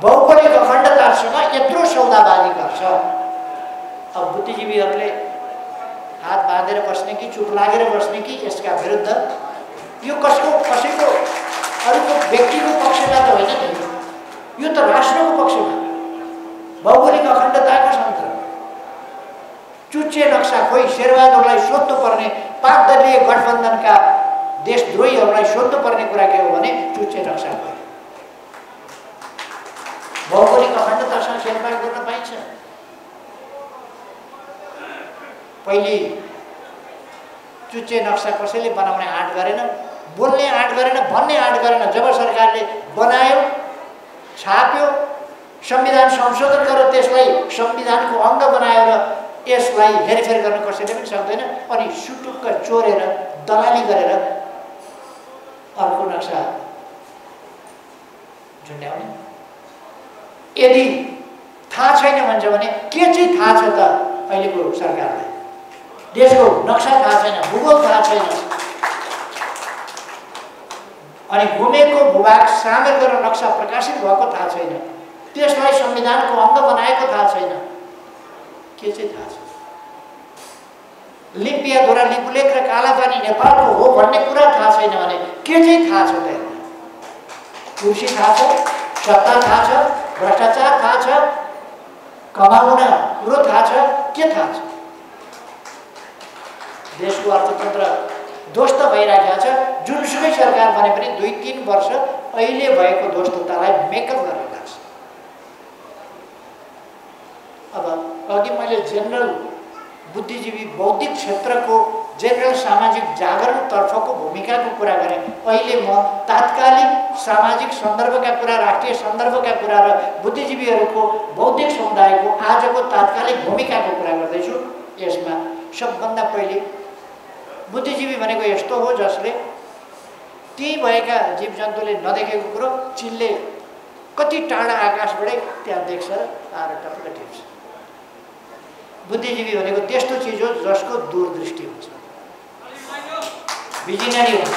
भौगोलिक अखण्डतासँग यत्रो सौदाबाजी गर्छ। अब बुद्धिजीवीहरूले हात बाँधेर बस्ने कि चुप लागेर बस्ने कि यसका विरुद्ध? यो कसैको अरूको व्यक्तिको पक्षमा त होइन नि, यो त राष्ट्रको पक्षमा, भौगोलिक अखण्डताको सन्दर्भ। चुच्चे नक्सा खोइ शेरबहादुरलाई सोध्नुपर्ने, 5 दलीय गठबन्धनका देशद्रोहीहरूलाई सोध्नुपर्ने कुरा के हो भने चुच्चे नक्सा खोइ। भौगोलिक अखण्डतासँग खेलबाड गर्न पाइन्छ? पहिले चुच्चे नक्सा कसैले बनाउने आँट गरेन, बोल्ने आँट गरेन, भन्ने आँट गरेन। जब सरकारले बनायो, छाप्यो, संविधान संशोधन गरेर त्यसलाई संविधानको अङ्ग बनायो र यसलाई हेरफेर गर्न कसैले पनि सक्दैन। अनि सुटुक्क चोरेर दलाली गरेर अर्को नक्सा झुन्ड्याउने। यदि थाहा छैन भन्छ भने के चाहिँ थाहा छ त अहिलेको सरकारलाई? देशको नक्सा थाहा छैन, भूगोल थाहा छैन, अनि घुमेको भूभाग सामेल गरेर नक्सा प्रकाशित भएको थाहा छैन, त्यसलाई संविधानको अङ्ग बनाएको थाहा छैन, के चाहिँ थाहा छ? लिम्पियाधुरा लिपुलेख र कालापानी नेपालको हो भन्ने कुरा थाहा छैन भने के चाहिँ थाहा छ त? कुर्सी थाहा छ, सत्ता थाहा छ, भ्रष्टाचार थाहा छ, कमाउन कुरो थाहा छ, के थाहा छ? देशको अर्थतन्त्र ध्वस्त भइराखेको छ। जुनसुकै सरकार भने पनि 2-3 वर्ष अहिले भएको ध्वस्ततालाई मेकअप गर्न लाग्छ। अब अघि मैले जेनरल बुद्धिजीवी बौद्धिक क्षेत्रको जेनरल सामाजिक जागरणतर्फको भूमिकाको कुरा गरेँ। अहिले म तात्कालिक सामाजिक सन्दर्भका कुरा, राष्ट्रिय सन्दर्भका कुरा र बुद्धिजीवीहरूको बौद्धिक समुदायको आजको तात्कालिक भूमिकाको कुरा गर्दैछु। यसमा सबभन्दा पहिले बुद्धिजीवी भनेको यस्तो हो जसले त्यही भएका जीवजन्तुले नदेखेको कुरो चिलले कति टाढा आकाशबाटै त्यहाँ देख्छ र आएर टक्क टिप्छ। बुद्धिजीवी भनेको त्यस्तो चिज हो जसको दूरदृष्टि हुन्छ, भिजनरी हुन्छ।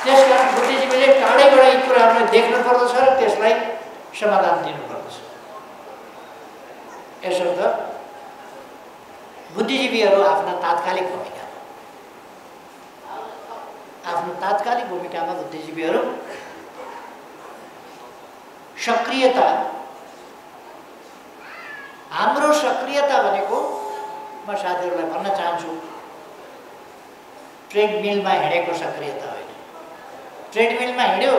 त्यसकारण बुद्धिजीवीले टाढैबाट यी कुराहरूलाई देख्नु पर्दछ र त्यसलाई समाधान दिनुपर्दछ। यसर्थ बुद्धिजीवीहरू आफ्ना तात्कालिक भूमिकामा बुद्धिजीवीहरू सक्रियता, हाम्रो सक्रियता भनेको म साथीहरूलाई भन्न चाहन्छु, ट्रेडमिलमा हिँडेको सक्रियता होइन। ट्रेडमिलमा हिँड्यो,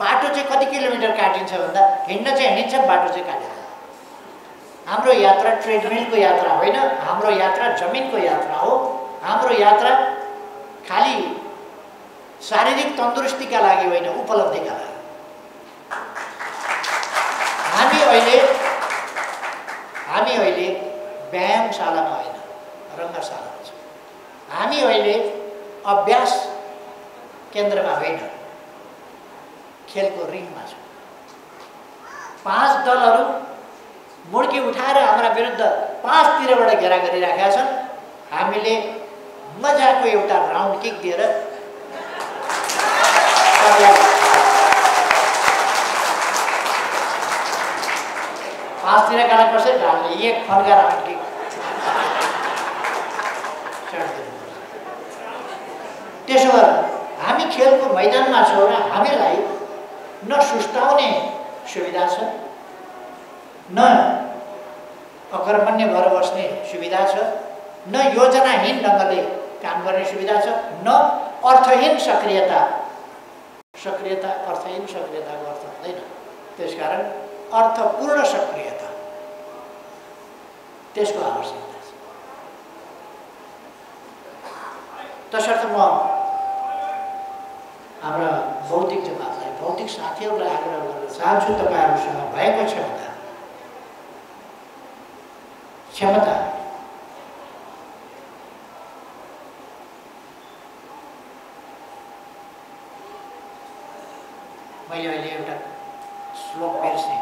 बाटो चाहिँ कति किलोमिटर काटिन्छ भन्दा हिँड्न चाहिँ हिँडिन्छ, बाटो चाहिँ काटिन्छ। हाम्रो यात्रा ट्रेडमिलको यात्रा होइन, हाम्रो यात्रा जमिनको यात्रा हो। हाम्रो यात्रा खाली शारीरिक तन्दुरुस्तीका लागि होइन, उपलब्धिका लागि। हामी अहिले व्यायामशालामा होइन, रङ्गशालामा छौँ। हामी अहिले अभ्यास केन्द्रमा होइन, खेलको रिङमा छौँ। 5 दलहरू मुड्की उठाएर हाम्रा विरुद्ध 5 तिरबाट घेरा गरिराखेका छन्। हामीले मजाको एउटा राउन्ड किक दिएर 5 तिरकालाई कसरी ढाल्ने? एक फन्का राउन्ड किक त्यसो भएर हामी खेलको मैदानमा छौँ र हामीलाई न सुस्ताउने सुविधा छ, न अकर्मण्य भएर बस्ने सुविधा छ, न योजनाहीन ढङ्गले काम गर्ने सुविधा छ, न अर्थहीन सक्रियता। अर्थहीन सक्रियताको अर्थ हुँदैन। त्यसकारण अर्थपूर्ण सक्रियता, त्यसको आवश्यकता छ। तसर्थ म हाम्रा बौद्धिक जमातलाई, बौद्धिक साथीहरूलाई आग्रह गर्न चाहन्छु, तपाईँहरूसँग भएको क्षमता मैले अहिले एउटा श्लोक बिर्सेँ।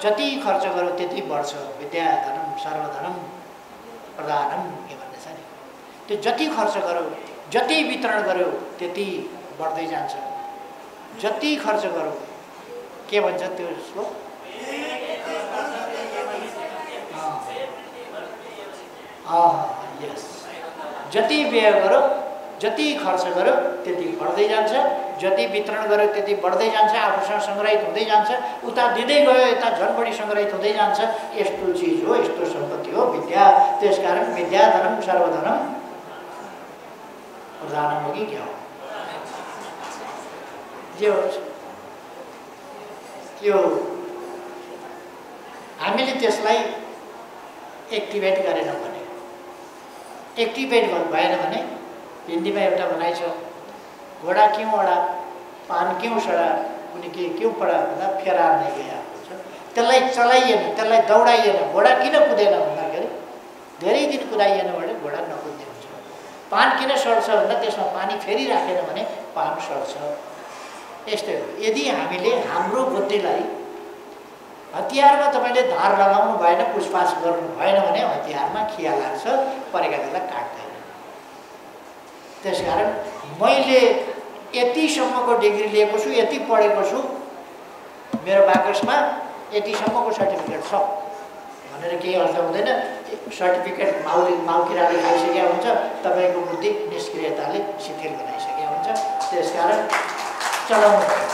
जति खर्च गर्यो त्यति बढ्छ। विद्याधनम सर्वधनम प्रधानम के भन्ने छ नि, त्यो जति खर्च गर्यो जति वितरण गर्यो त्यति बढ्दै जान्छ। जति खर्च गर्यो के भन्छ त्यो श्लोक, यस, जति व्यय गर्यो जति खर्च गर्यो त्यति बढ्दै जान्छ, जति वितरण गर्यो त्यति बढ्दै जान्छ, आफूसँग सङ्ग्रहित हुँदै जान्छ, उता दिँदै गयो यता झन् बढी सङ्ग्रहित हुँदै जान्छ। यस्तो चिज हो, यस्तो सम्पत्ति हो विद्या। त्यसकारण विद्याधनम सर्वधनम प्रधानम हो कि क्या हो, जे होस् यो हामीले त्यसलाई एक्टिभेट गरेनौँ भने, एक्टिभेट भएन भने हिन्दीमा एउटा भनाइ छ, घोडा क्यों अडा पान क्यों सडा कुनै के क्यों पडा भन्दा फेरार नै गया हुन्छ। त्यसलाई चलाइएन, त्यसलाई दौडाइएन, घोडा किन कुदेन भन्दाखेरि धेरै दिन कुदाइएन भने घोडा नकुद्ने हुन्छ। पान किन सड्छ भन्दा त्यसमा पानी फेरि राखेन भने पान सड्छ। यस्तै हो, यदि हामीले हाम्रो बुद्धिलाई हतियारमा तपाईँले धार लगाउनु भएन, पुछपाछ गर्नु भएन भने हतियारमा खिया लाग्छ, परेका बेला काट्दैन। त्यसकारण मैले यतिसम्मको डिग्री लिएको छु, यति पढेको छु, मेरो बाकसमा यतिसम्मको सर्टिफिकेट छ भनेर केही अर्थ हुँदैन। सर्टिफिकेट माउकिराले खाइसकेका हुन्छ, तपाईँको बुद्धि निष्क्रियताले शिथिल बनाइसकेका हुन्छ। त्यसकारण चलाउनु पर्छ,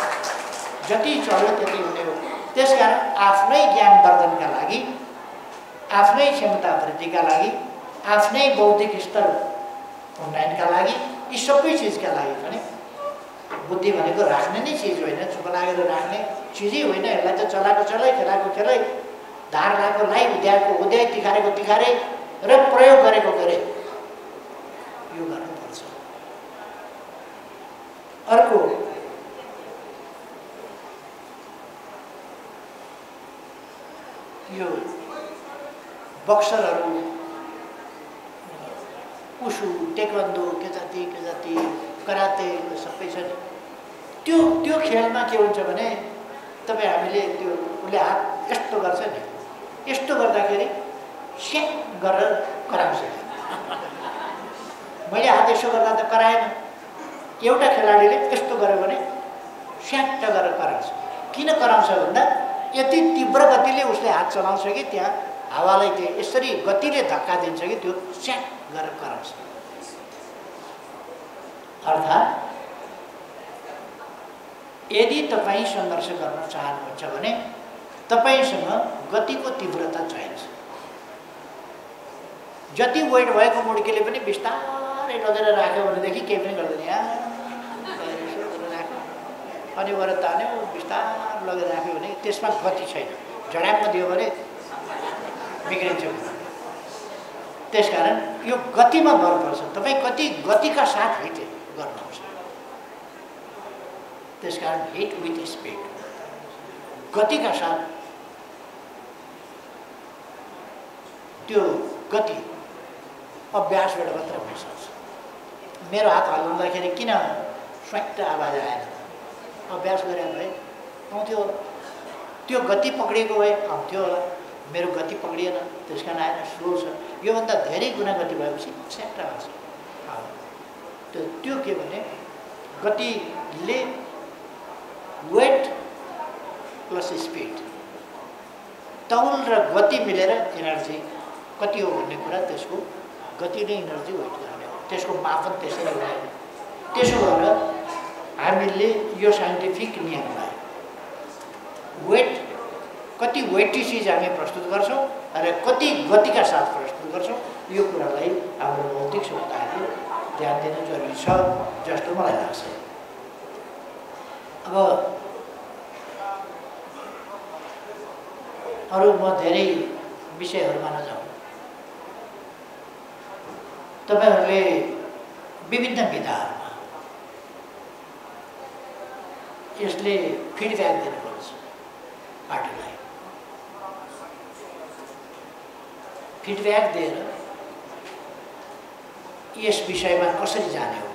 जति चल्यो त्यति हुने हो। त्यसकारण आफ्नै ज्ञानवर्धनका लागि, आफ्नै क्षमता वृद्धिका लागि, आफ्नै बौद्धिक स्तर उन्नयनका लागि, यी सबै चिजका लागि पनि बुद्धि भनेको राख्ने नै चिज होइन, चुप लागेर राख्ने चिजै होइन। यसलाई त चलाएको चलाइ, खेलाएको खेलाइ, धार लगाएको लाई, उद्याएको उद्याइ, तिखारेको तिखारे र प्रयोग गरेको गरे, यो गर्नुपर्छ। अर्को यो बक्सरहरू, उसु, टेक्वान्डो, के जाति कराते सबै छ नि, त्यो खेलमा के हुन्छ भने तपाईँ हामीले त्यो उसले हात यस्तो गर्छ नि, यस्तो गर्दाखेरि स्याक गरेर कराउँछ। मैले हात यसो गर्दा त कराएन, एउटा खेलाडीले यस्तो गर्यो भने स्याक्ट गरेर कराउँछ। किन कराउँछ भन्दा यति तीव्र गतिले उसले हात चलाउँछ कि त्यहाँ हावालाई त्यो यसरी गतिले धक्का दिन्छ कि त्यो स्याक गरेर कराउँछ। अर्थात् यदि तपाईँ सङ्घर्ष गर्न चाहनुहुन्छ भने तपाईँसँग गतिको तीव्रता चाहिन्छ। जति वेट भएको मुड्कीले पनि बिस्तारै लगेर राख्यो भनेदेखि केही पनि गर्दैन, अनि गएर तान्यो बिस्तार लगेर राख्यो भने त्यसमा गति छैन, झड्याममा दियो भने बिग्रिन्छ। त्यसकारण यो गतिमा भर पर्छ, तपाईँ कति गतिका साथ हिट गर्नुहुन्छ। त्यसकारण हिट विथ स्पिड, गतिका साथ। त्यो गति अभ्यासबाट मात्र हुन सक्छ। मेरो हात हल्लाउँदाखेरि किन स्वाट्ट आवाज आएन, अभ्यास गरेर भए आउँथ्यो होला, त्यो गति पक्रिएको भए आउँथ्यो होला। मेरो गति पक्रिएन, त्यस कारण आएन, स्लो छ। योभन्दा धेरै गुणा गति भएपछि स्याट्ट आउँछ। त्यो के भने गतिले वेट प्लस स्पिड, तौल र गति मिलेर एनर्जी कति हो भन्ने कुरा, त्यसको गति नै एनर्जी वेट गर्ने हो, त्यसको मापन त्यसरी हुँदैन। त्यसो भएर हामीले यो साइन्टिफिक नियमलाई वेट, कति वेटी चिज हामी प्रस्तुत गर्छौँ र कति गतिका साथ प्रस्तुत गर्छौँ, यो कुरालाई हाम्रो भौतिक समुदायले ध्यान दिन जरुरी छ जस्तो मलाई लाग्छ। अब अरू म धेरै विषयहरूमा नजाउँ, तपाईहरूले विभिन्न विधाहरूमा यसले फिडब्याक दिनुपर्छ पार्टीलाई। फिडब्याक दिएर यस विषयमा कसरी जाने हो।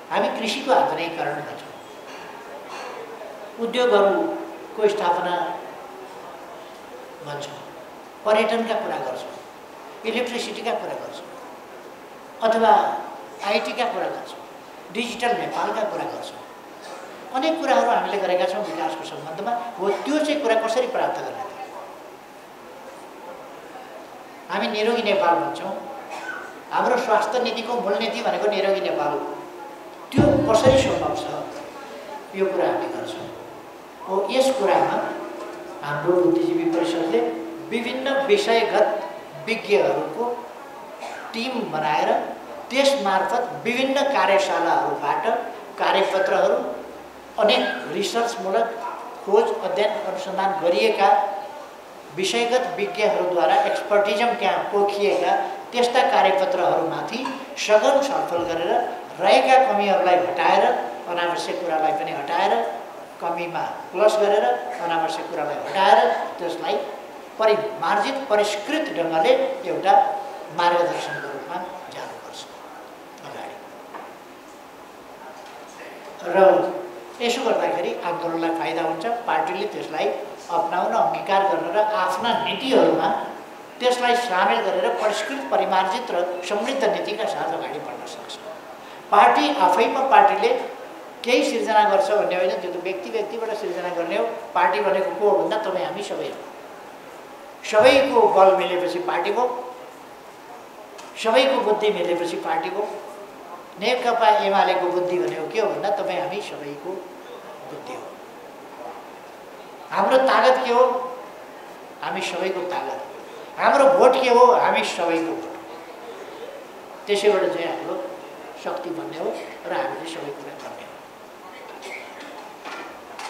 हामी कृषिको आधुनिकीकरण गर्छौँ, उद्योगहरूको स्थापना भन्छौँ, पर्यटनका कुरा गर्छौँ, इलेक्ट्रिसिटीका कुरा गर्छौँ, अथवा आइटीका कुरा गर्छौँ, डिजिटल नेपालका कुरा गर्छौँ, अनेक कुराहरू हामीले गरेका छौँ विकासको सम्बन्धमा। हो त्यो चाहिँ कुरा कसरी प्राप्त गर्ने? हामी निरोगी नेपाल भन्छौँ, हाम्रो स्वास्थ्य नीतिको मूल नीति भनेको निरोगी नेपाल हो। त्यो कसरी सम्भव छ? यो कुरा हामी गर्छौँ। हो यस कुरामा हाम्रो बुद्धिजीवी परिषदले विभिन्न विषयगत विज्ञहरूको टिम बनाएर त्यसमार्फत विभिन्न कार्यशालाहरूबाट कार्यपत्रहरू, अनेक रिसर्चमूलक खोज अध्ययन अनुसन्धान गरिएका विषयगत विज्ञहरूद्वारा एक्सपर्टिजम त्यहाँ पोखिएका त्यस्ता कार्यपत्रहरूमाथि सघन छलफल गरेर रहेका कमीहरूलाई हटाएर अनावश्यक कुरालाई पनि हटाएर, कमीमा प्लस गरेर अनावश्यक कुरालाई हटाएर त्यसलाई परिमार्जित परिष्कृत ढङ्गले एउटा मार्गदर्शनको रूपमा जानुपर्छ अगाडि। र यसो गर्दाखेरि आन्दोलनलाई फाइदा हुन्छ, पार्टीले त्यसलाई अपनाउन, अङ्गीकार गर्न र आफ्ना नीतिहरूमा त्यसलाई सामेल गरेर परिष्कृत, परिमार्जित र समृद्ध नीतिका साथ अगाडि बढ्न सक्छ। पार्टी आफैमा पार्टीले केही सिर्जना गर्छ भन्ने होइन, त्यो त व्यक्तिबाट सिर्जना गर्ने हो। पार्टी भनेको को हो भन्दा तपाईँ हामी सबै हो। सबैको बल मिलेपछि पार्टी भयो, सबैको बुद्धि मिलेपछि पार्टी भयो। नेकपा एमालेको बुद्धि भनेको के हो भन्दा तपाईँ हामी सबैको बुद्धि हो। हाम्रो तागत के हो? हामी सबैको तागत। हाम्रो भोट के हो? हामी सबैको भोट। त्यसैबाट चाहिँ हाम्रो शक्ति बन्ने हो र हामीले सबै कुरा गर्ने हो।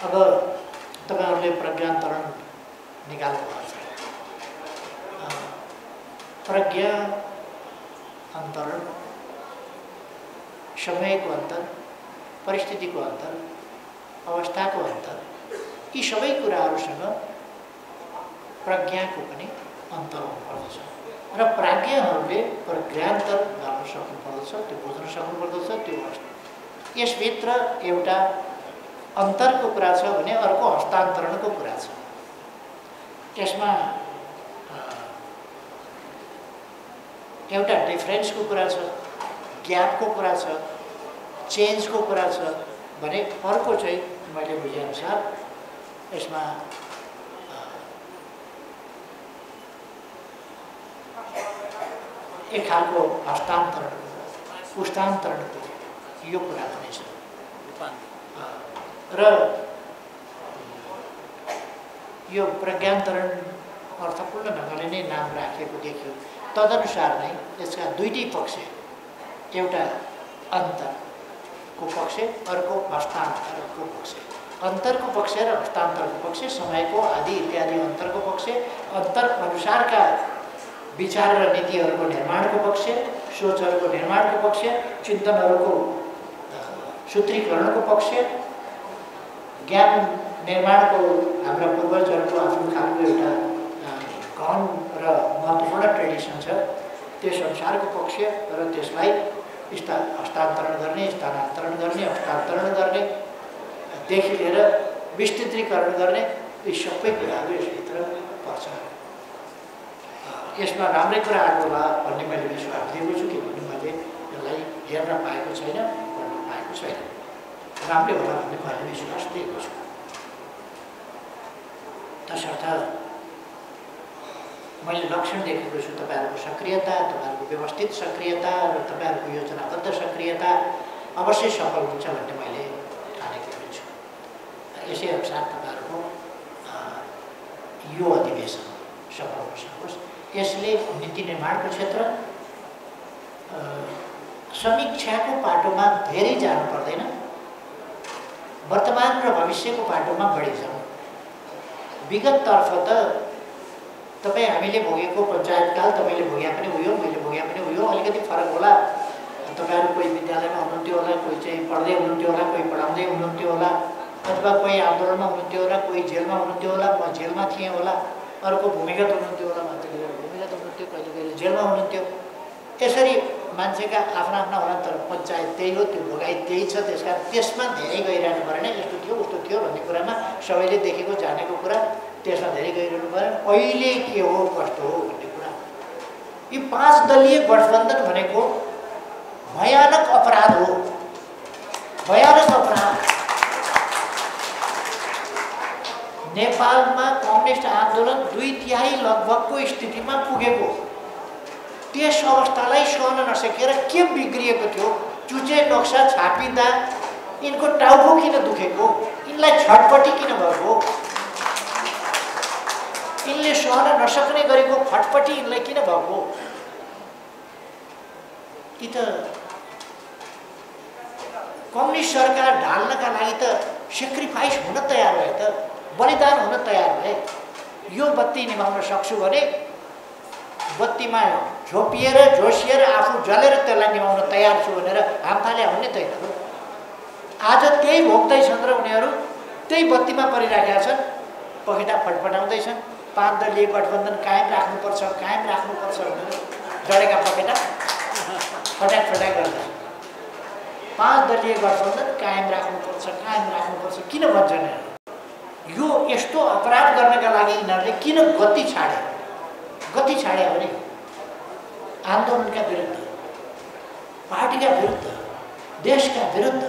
अब तपाईँहरूले प्रज्ञान्तरण निकाल्नु भएको छ। प्रज्ञा अन्तरण, समयको अन्तर, परिस्थितिको अन्तर, अवस्थाको अन्तर, यी सबै कुराहरूसँग प्रज्ञाको पनि अन्तर हुनुपर्दछ र प्राज्ञहरूले प्रज्ञान्तर गर्न सक्नुपर्दछ, त्यो बुझ्न सक्नुपर्दछ। त्यो यसभित्र एउटा अन्तरको कुरा छ भने अर्को हस्तान्तरणको कुरा छ। त्यसमा एउटा डिफरेन्सको कुरा छ, ग्यापको कुरा छ, चेन्जको कुरा छ भने अर्को चाहिँ मैले बुझेअनुसार यसमा एक खालको हस्तान्तरणको, पुस्तान्तरणको यो कुरा पनि छ। र यो प्रज्ञान्तरण अर्थपूर्ण ढङ्गले नै नाम राखिएको देखियो। तदनुसार नै यसका दुईटै पक्ष, एउटा अन्तरको पक्ष, अर्को हस्तान्तरको पक्ष। अन्तरको पक्ष र हस्तान्तरको पक्ष, समयको आदि इत्यादि अन्तरको पक्ष, अन्तर अनुसारका विचार र नीतिहरूको निर्माणको पक्ष, सोचहरूको निर्माणको पक्ष, चिन्तनहरूको सूत्रीकरणको पक्ष, ज्ञान निर्माणको हाम्रा पूर्वजहरूको आफ्नो खालको एउटा गहन र महत्त्वपूर्ण ट्रेडिसन छ, त्यस अनुसारको पक्ष र त्यसलाई हस्तान्तरण गर्ने, स्थानान्तरण गर्ने, हस्तान्तरण गर्ने देखि लिएर विस्तृतीकरण गर्ने, यी सबै कुराहरू यसभित्र पर्छ। यसमा राम्रै कुरा आएको होला भन्ने मैले विश्वास दिएको छु, किनभने मैले यसलाई हेर्न पाएको छैन, पढ्न पाएको छैन। राम्रै होला भन्ने मैले विश्वास दिएको छु। तसर्थ मैले लक्षण देखेको छु तपाईँहरूको सक्रियता, तपाईँहरूको व्यवस्थित सक्रियता र तपाईँहरूको योजनाबद्ध सक्रियता अवश्य सफल हुन्छ भन्ने मैले ठानेको छु। यसै अनुसार तपाईँहरूको यो अधिवेशन सफल हुन सकोस्। यसले नीति निर्माणको क्षेत्र, समीक्षाको पाटोमा धेरै जानु पर्दैन, वर्तमान र भविष्यको पाटोमा बढी जाउँ। विगततर्फ त तपाईँ हामीले भोगेको पञ्चायतकाल तपाईँले भोगे पनि उयो, मैले भोगे पनि उयो, अलिकति फरक होला। तपाईँहरू कोही विद्यालयमा हुनुहुन्थ्यो होला, कोही चाहिँ पढ्दै हुनुहुन्थ्यो होला, कोही पढाउँदै हुनुहुन्थ्यो होला, अथवा कोही आन्दोलनमा हुनुहुन्थ्यो होला, कोही जेलमा हुनुहुन्थ्यो होला, म जेलमा थिएँ होला, अर्को भूमिगत हुनुहुन्थ्यो होला, मान्छेले भूमिगत हुनुहुन्थ्यो, कहिले कहिले जेलमा हुनुहुन्थ्यो। यसरी मान्छेका आफ्ना आफ्ना होला, तर पञ्चायत त्यही हो, त्यो भोगाइ त्यही छ। त्यसमा धेरै गइरहनु परेन, यस्तो थियो उस्तो थियो भन्ने कुरामा सबैले देखेको जानेको कुरा त्यसमा धेरै गइरहनु परेन। अहिले के हो कस्तो हो भन्ने कुरा, यी 5 दलीय गठबन्धन भनेको भयानक अपराध हो, भयानक अपराध। नेपालमा कम्युनिस्ट आन्दोलन 2/3 लगभगको स्थितिमा पुगेको, त्यस अवस्थालाई सहन नसकेर के बिग्रिएको थियो, चुचे नक्सा छापिँदा यिनको टाउको किन दुखेको, यिनलाई छटपटी किन भएको, यिनले सहन नसक्ने गरेको फटपटी यिनलाई किन भएको, कि त कम्युनिस्ट सरकार ढाल्नका लागि त सेक्रिफाइस हुन तयार भए, त बलिदान हुन तयार भए। यो बत्ती निभाउन सक्छु भने बत्तीमा झोपिएर झोसिएर आफू जलेर त्यसलाई निभाउन तयार छु भनेर हामफाले हुने त होइन। आज त्यही भोग्दैछन् र उनीहरू त्यही बत्तीमा परिराखेका छन्, पखेटा फटफटाउँदैछन्। 5 दलीय गठबन्धन कायम राख्नुपर्छ, कायम राख्नुपर्छ भनेर जडेका पखेटा फटाक फटाक गर्दा 5 दलीय गठबन्धन कायम राख्नुपर्छ, कायम राख्नुपर्छ किन भन्छन्? यो यस्तो अपराध गर्नका लागि यिनीहरूले किन गति छाडे? गति छाडे भने आन्दोलनका विरुद्ध, पार्टीका विरुद्ध, देशका विरुद्ध,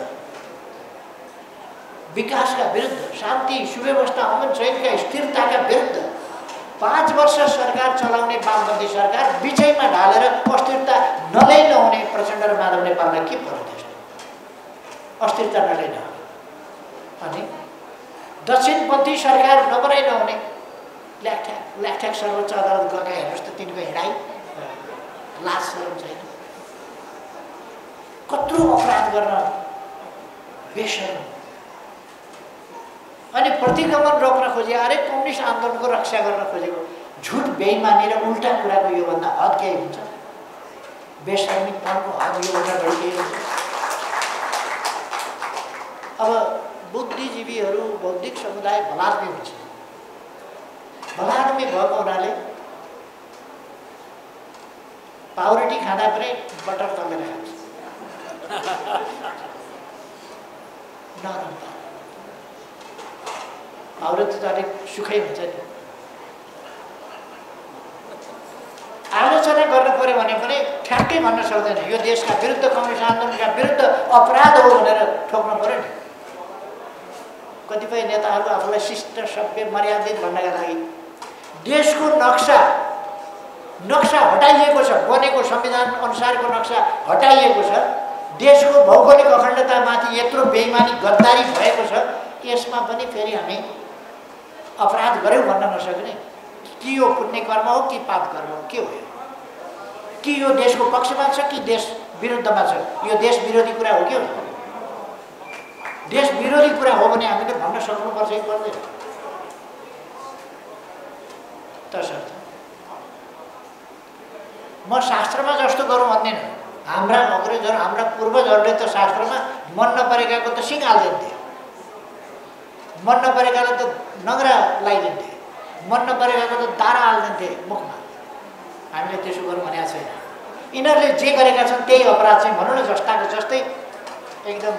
विकासका विरुद्ध, शान्ति सुव्यवस्था अमन चैनका स्थिरताका विरुद्ध 5 वर्ष सरकार चलाउने वामपन्थी सरकार बिचैमा ढालेर अस्थिरता नलै नहुने प्रचण्ड र माधव नेपाललाई के पर्यो? त्यस्तो अस्थिरता नलै नहुने अनि दक्षिणपन्थी सरकार नबनाइ नहुने ल्याकठ्याक सर्वोच्च अदालत गएका हेर्नुहोस् त, तिनको हिँडाइ लाज शरम छैन। कत्रो अपराध गर्न बेसरम। अनि प्रतिगमन रोक्न खोजे, अरे कम्युनिस्ट आन्दोलनको रक्षा गर्न खोजेको झुट बेइमानी र उल्टा कुराको योभन्दा हद केही हुन्छ? बेसरमीपनको हद योभन्दा बढी केही हुन्छ? अब बुद्धिजीवीहरू, बौद्धिक समुदाय भलाद्मी हुन्छ। भलाद्मी भएको हुनाले पाउरोटी खाँदा पनि बटर तलेर खान्छ, नरम पाउरोटी त अलिक सुखै हुन्छ नि। आलोचना गर्नु पर्यो भने पनि ठ्याक्कै भन्न सक्दैन, यो देशका विरुद्ध, कम्युनिस्ट आन्दोलनका विरुद्ध अपराध हो भनेर ठोक्नु पर्यो नि। कतिपय नेताहरू आफूलाई शिष्ट सभ्य मर्यादित भन्नका लागि देशको नक्सा हटाइएको छ, बनेको संविधान अनुसारको नक्सा हटाइएको छ, देशको भौगोलिक अखण्डतामाथि यत्रो बेइमानी गद्दारी भएको छ, यसमा पनि फेरि हामी अपराध गऱ्यौँ भन्न नसक्ने? कि यो पुण्य कर्म हो कि पाप कर्म हो, के हो? कि यो देशको पक्षमा छ कि देश विरुद्धमा छ? यो देश विरोधी कुरा हो कि हो? देश विरोधी कुरा हो भने हामीले भन्न सक्नुपर्छ कि पर्दैन? तसर्थ म शास्त्रमा जस्तो गरौँ भन्दैन। हाम्रा अग्रजहरू, हाम्रा पूर्वजहरूले त शास्त्रमा मन नपरेकाको त सिङ हालिदिन्थे, मन नपरेकालाई त नगरा लगाइदिन्थे, मन नपरेकाको त दारा हालिदिन्थे मुखमा। हामीले त्यसो गरौँ भनेको छैन। यिनीहरूले जे गरेका छन् त्यही अपराध चाहिँ भनौँ न, जस्ताको जस्तै एकदम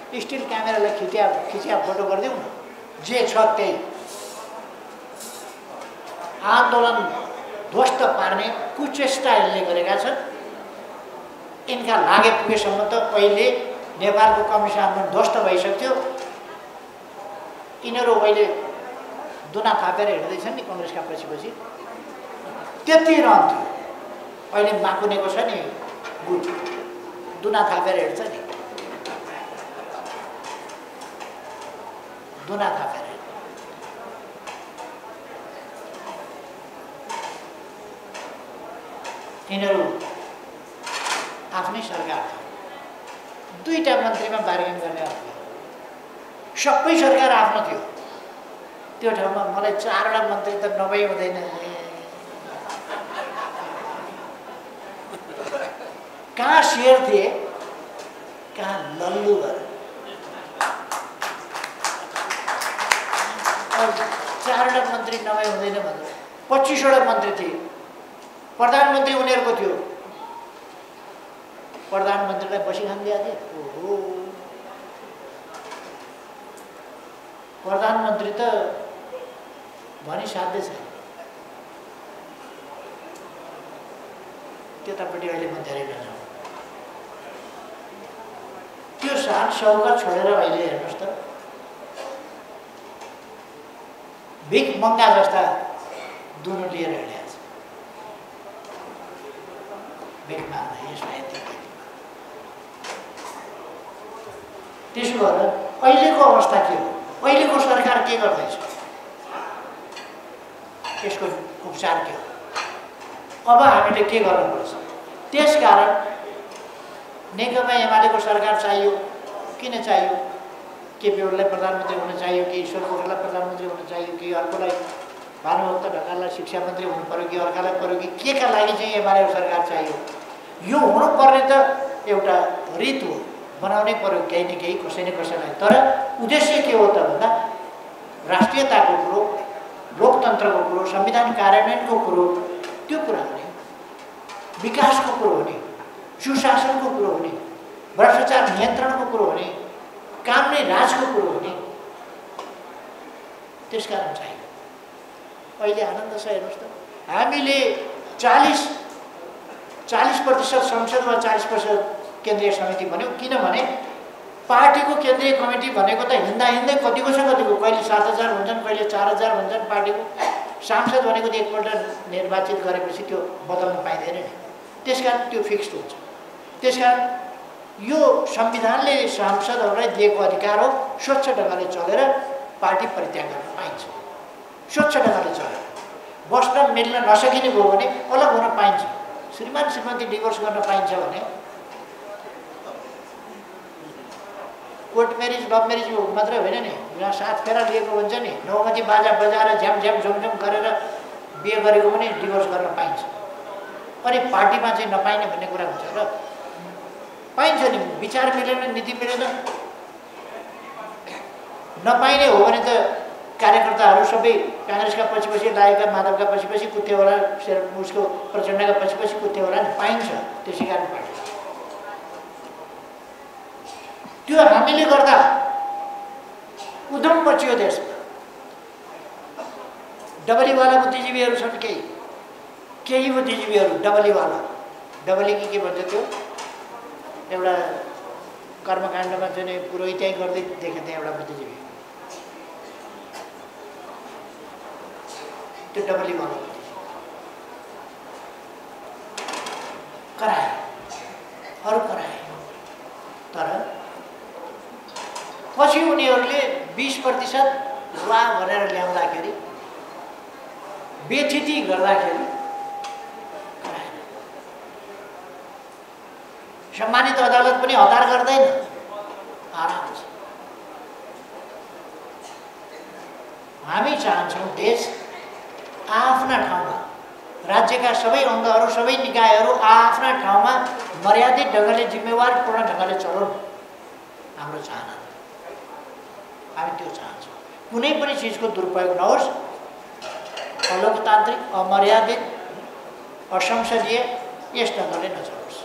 स्टिल क्यामेरालाई खिचिया फोटो गरिदिउँ न, जे छ त्यही। आन्दोलन ध्वस्त पार्ने कुचेष्टा यसले गरेका छन्। यिनका लागे पुगेसम्म त अहिले नेपालको कम्युनिस्ट आन्दोलन ध्वस्त भइसक्थ्यो। यिनीहरू अहिले दुना थापेर हिँड्दैछन् नि कङ्ग्रेसका पछि त्यति रहन्थ्यो। अहिले माकुनेको छ नि गुट, दुना थापेर हिँड्छ नि, दुना थापेर। यिनीहरू आफ्नै सरकार थियो, 2टा मन्त्रीमा बार्गेन गर्ने थियो, सबै सरकार आफ्नो थियो। त्यो ठाउँमा मलाई 4वटा मन्त्री त नभई हुँदैन। कहाँ शेर थिए, कहाँ लल्लु भएर। 4वटा मन्त्री नभई हुँदैन भनेर 25वटा मन्त्री थिए। प्रधानमन्त्री उनीहरूको थियो, प्रधानमन्त्रीलाई बसी खान दिएको थियो। ओहो, प्रधानमन्त्री त भनी साध्य छैन। त्यतापट्टि अहिले म धेरै नजाउँ। त्यो सान सौकत छोडेर अहिले हेर्नुहोस् त भिख मङ्गा जस्ता दुनो लिएर हिँडेको छ। भिख माग्दा यसमा यति त्यसो भएर अहिलेको अवस्था के हो? अहिलेको सरकार के गर्दैछ? यसको उपचार के हो? अब हामीले के गर्नुपर्छ? त्यसकारण नेकपा एमालेको सरकार चाहियो। किन चाहियो? केपी ओलीलाई प्रधानमन्त्री हुन चाहियो कि ईश्वर पोखरेललाई प्रधानमन्त्री हुन चाहियो कि अर्कोलाई भानुभक्त ढकाललाई शिक्षा मन्त्री हुनु पर्यो कि अर्कालाई पर्यो कि केका लागि चाहिँ एमालेको सरकार चाहियो? यो हुनुपर्ने त एउटा रीत हो, बनाउनै पर्यो केही न केही कसै न कसैलाई। तर उद्देश्य के हो त भन्दा राष्ट्रियताको कुरो, लोकतन्त्रको कुरो, संविधान कार्यान्वयनको कुरो, त्यो कुरा हो नि, विकासको कुरो हो नि, सुशासनको कुरो हो नि, भ्रष्टाचार नियन्त्रणको कुरो हो नि, कानुनी राजको कुरो हो नि। त्यसकारण चाहियो। अहिले आनन्द छ हेर्नुहोस् त, हामीले 40% संसद वा 40% केन्द्रीय समिति भन्यो। किनभने पार्टीको केन्द्रीय कमिटी भनेको त हिँड्दा हिँड्दै कतिको छ कतिको, कहिले 7,000 भन्छन्, कहिले 4,000 भन्छन्। पार्टीको सांसद भनेको त एकपल्ट निर्वाचित गरेपछि त्यो बदल्न पाइँदैन नि। त्यसकारण त्यो फिक्स्ड हुन्छ। त्यसकारण यो संविधानले सांसदहरूलाई दिएको अधिकार हो, स्वच्छ ढङ्गले चलेर पार्टी परित्याग गर्न पाइन्छ। स्वच्छ ढङ्गले चलेर बस्न मिल्न नसकिने भयो भने अलग हुन पाइन्छ। श्रीमान श्रीमती डिभोर्स गर्न पाइन्छ भने कोर्ट म्यारिज लभ म्यारिज मात्रै होइन नि, यहाँ 7 फेरा लिएको हुन्छ नि, 9 बाजा बजाएर झ्याम झ्याम झुमझुम गरेर बिहे गरेको पनि डिभोर्स गर्न पाइन्छ। अनि पार्टीमा चाहिँ नपाइने भन्ने कुरा हुन्छ र? पाइन्छ नि। विचार मिलेन, नीति मिलेन, नपाइने हो भने त कार्यकर्ताहरू सबै काङ्ग्रेसका पछि लागेका, माधवका पछि कुद्थे होला, उसको प्रचण्डका पछि कुद्थे होला नि। पाइन्छ। त्यसै कारण पार्टी त्यो हामीले गर्दा उद्यम बचियो देशमा। डबलीवाला बुद्धिजीवीहरू छन्, केही बुद्धिजीवीहरू डबलीवाला। डबली के भन्छ त्यो? एउटा कर्मकाण्डमा चाहिँ पुरोहितै गर्दै देखेको थिएँ एउटा बुद्धिजीवी, त्यो डबलीवाला कराए, अरू कराए। तर पछि उनीहरूले 20% वा भनेर ल्याउँदाखेरि, बेथिति गर्दाखेरि कराएन। सम्मानित अदालत पनि हतार गर्दैन, आराम छ। हामी चाहन्छौँ देश आफ्ना ठाउँमा, राज्यका सबै अङ्गहरू, सबै निकायहरू आफ्ना ठाउँमा मर्यादित ढङ्गले, जिम्मेवारपूर्ण ढङ्गले चलाउन्। हाम्रो चाहना हामी त्यो चाहन्छौँ। कुनै पनि चिजको दुरुपयोग नहोस्, अलोकतान्त्रिक, अमर्यादित, असंसदीय यस ढङ्गले नचलोस्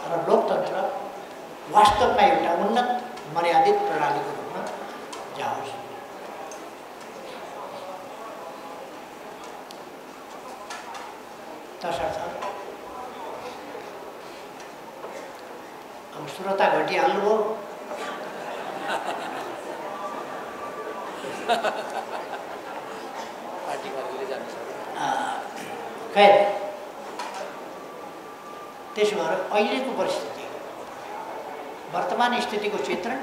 र लोकतन्त्र वास्तवमा एउटा उन्नत मर्यादित प्रणालीको रूपमा जाओस्। तसर्थ अब श्रोता घटिहाल्नुभयो। खैर, त्यसो भएर अहिलेको परिस्थिति, वर्तमान स्थितिको चित्रण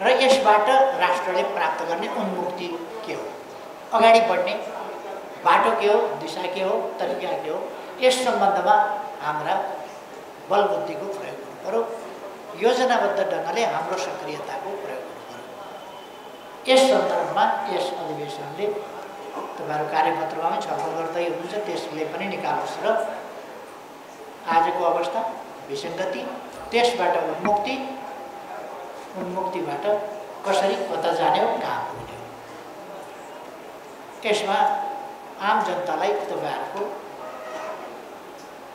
र यसबाट राष्ट्रले प्राप्त गर्ने उन्मुक्ति के हो, अगाडि बढ्ने बाटो के हो, दिशा के हो, तरिका के हो, यस सम्बन्धमा हाम्रा बलबुद्धिको प्रयोग गर्नु पर्यो। योजनाबद्ध ढङ्गले हाम्रो सक्रियताको प्रयोग गर्नु पर्यो। यस सन्दर्भमा यस अधिवेशनले तपाईँहरू कार्यपत्रमा पनि छलफल गर्दै हुनुहुन्छ, त्यसले पनि निकालोस् र आजको अवस्था, विसङ्गति, त्यसबाट उन्मुक्तिबाट कसरी कता जाने हो, कहाँ पुग्ने हो, त्यसमा आम जनतालाई तपाईँहरूको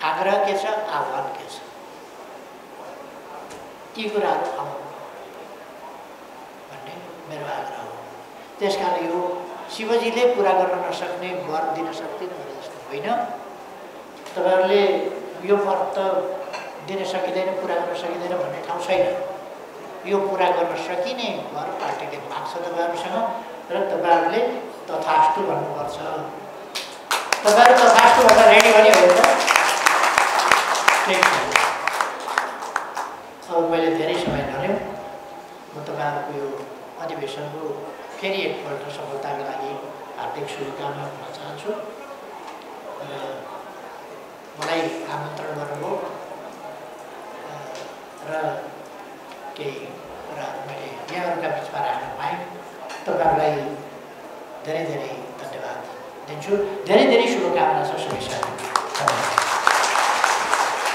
आग्रह के छ, आह्वान के छ, यी कुराहरू आउनु भन्ने मेरो आग्रह हो। त्यसकारण यो शिवजीले पुरा गर्न नसक्ने वर दिन सक्दैन भने जस्तो होइन। तपाईँहरूले यो वर त दिन सकिँदैन, पुरा गर्न सकिँदैन भन्ने ठाउँ छैन। यो पुरा गर्न सकिने वर पार्टीले माग्छ तपाईँहरूसँग र तपाईँहरूले तथास्तु भन्नुपर्छ। तपाईँहरू तथास्तु भन्न रेडी भने हो त? ठिक छ। अब मैले धेरै समय नलिउँ, म तपाईँहरूको यो अधिवेशनको फेरि एकपल्ट सफलताको लागि हार्दिक शुभकामना भन्न चाहन्छु र मलाई आमन्त्रण गर्नुभयो र केही कुराहरू मैले यहाँहरूका बिचमा राख्न पाएँ। तपाईँहरूलाई धेरै धेरै धन्यवाद दिन्छु। धेरै धेरै शुभकामना छ। शुभेच्छा।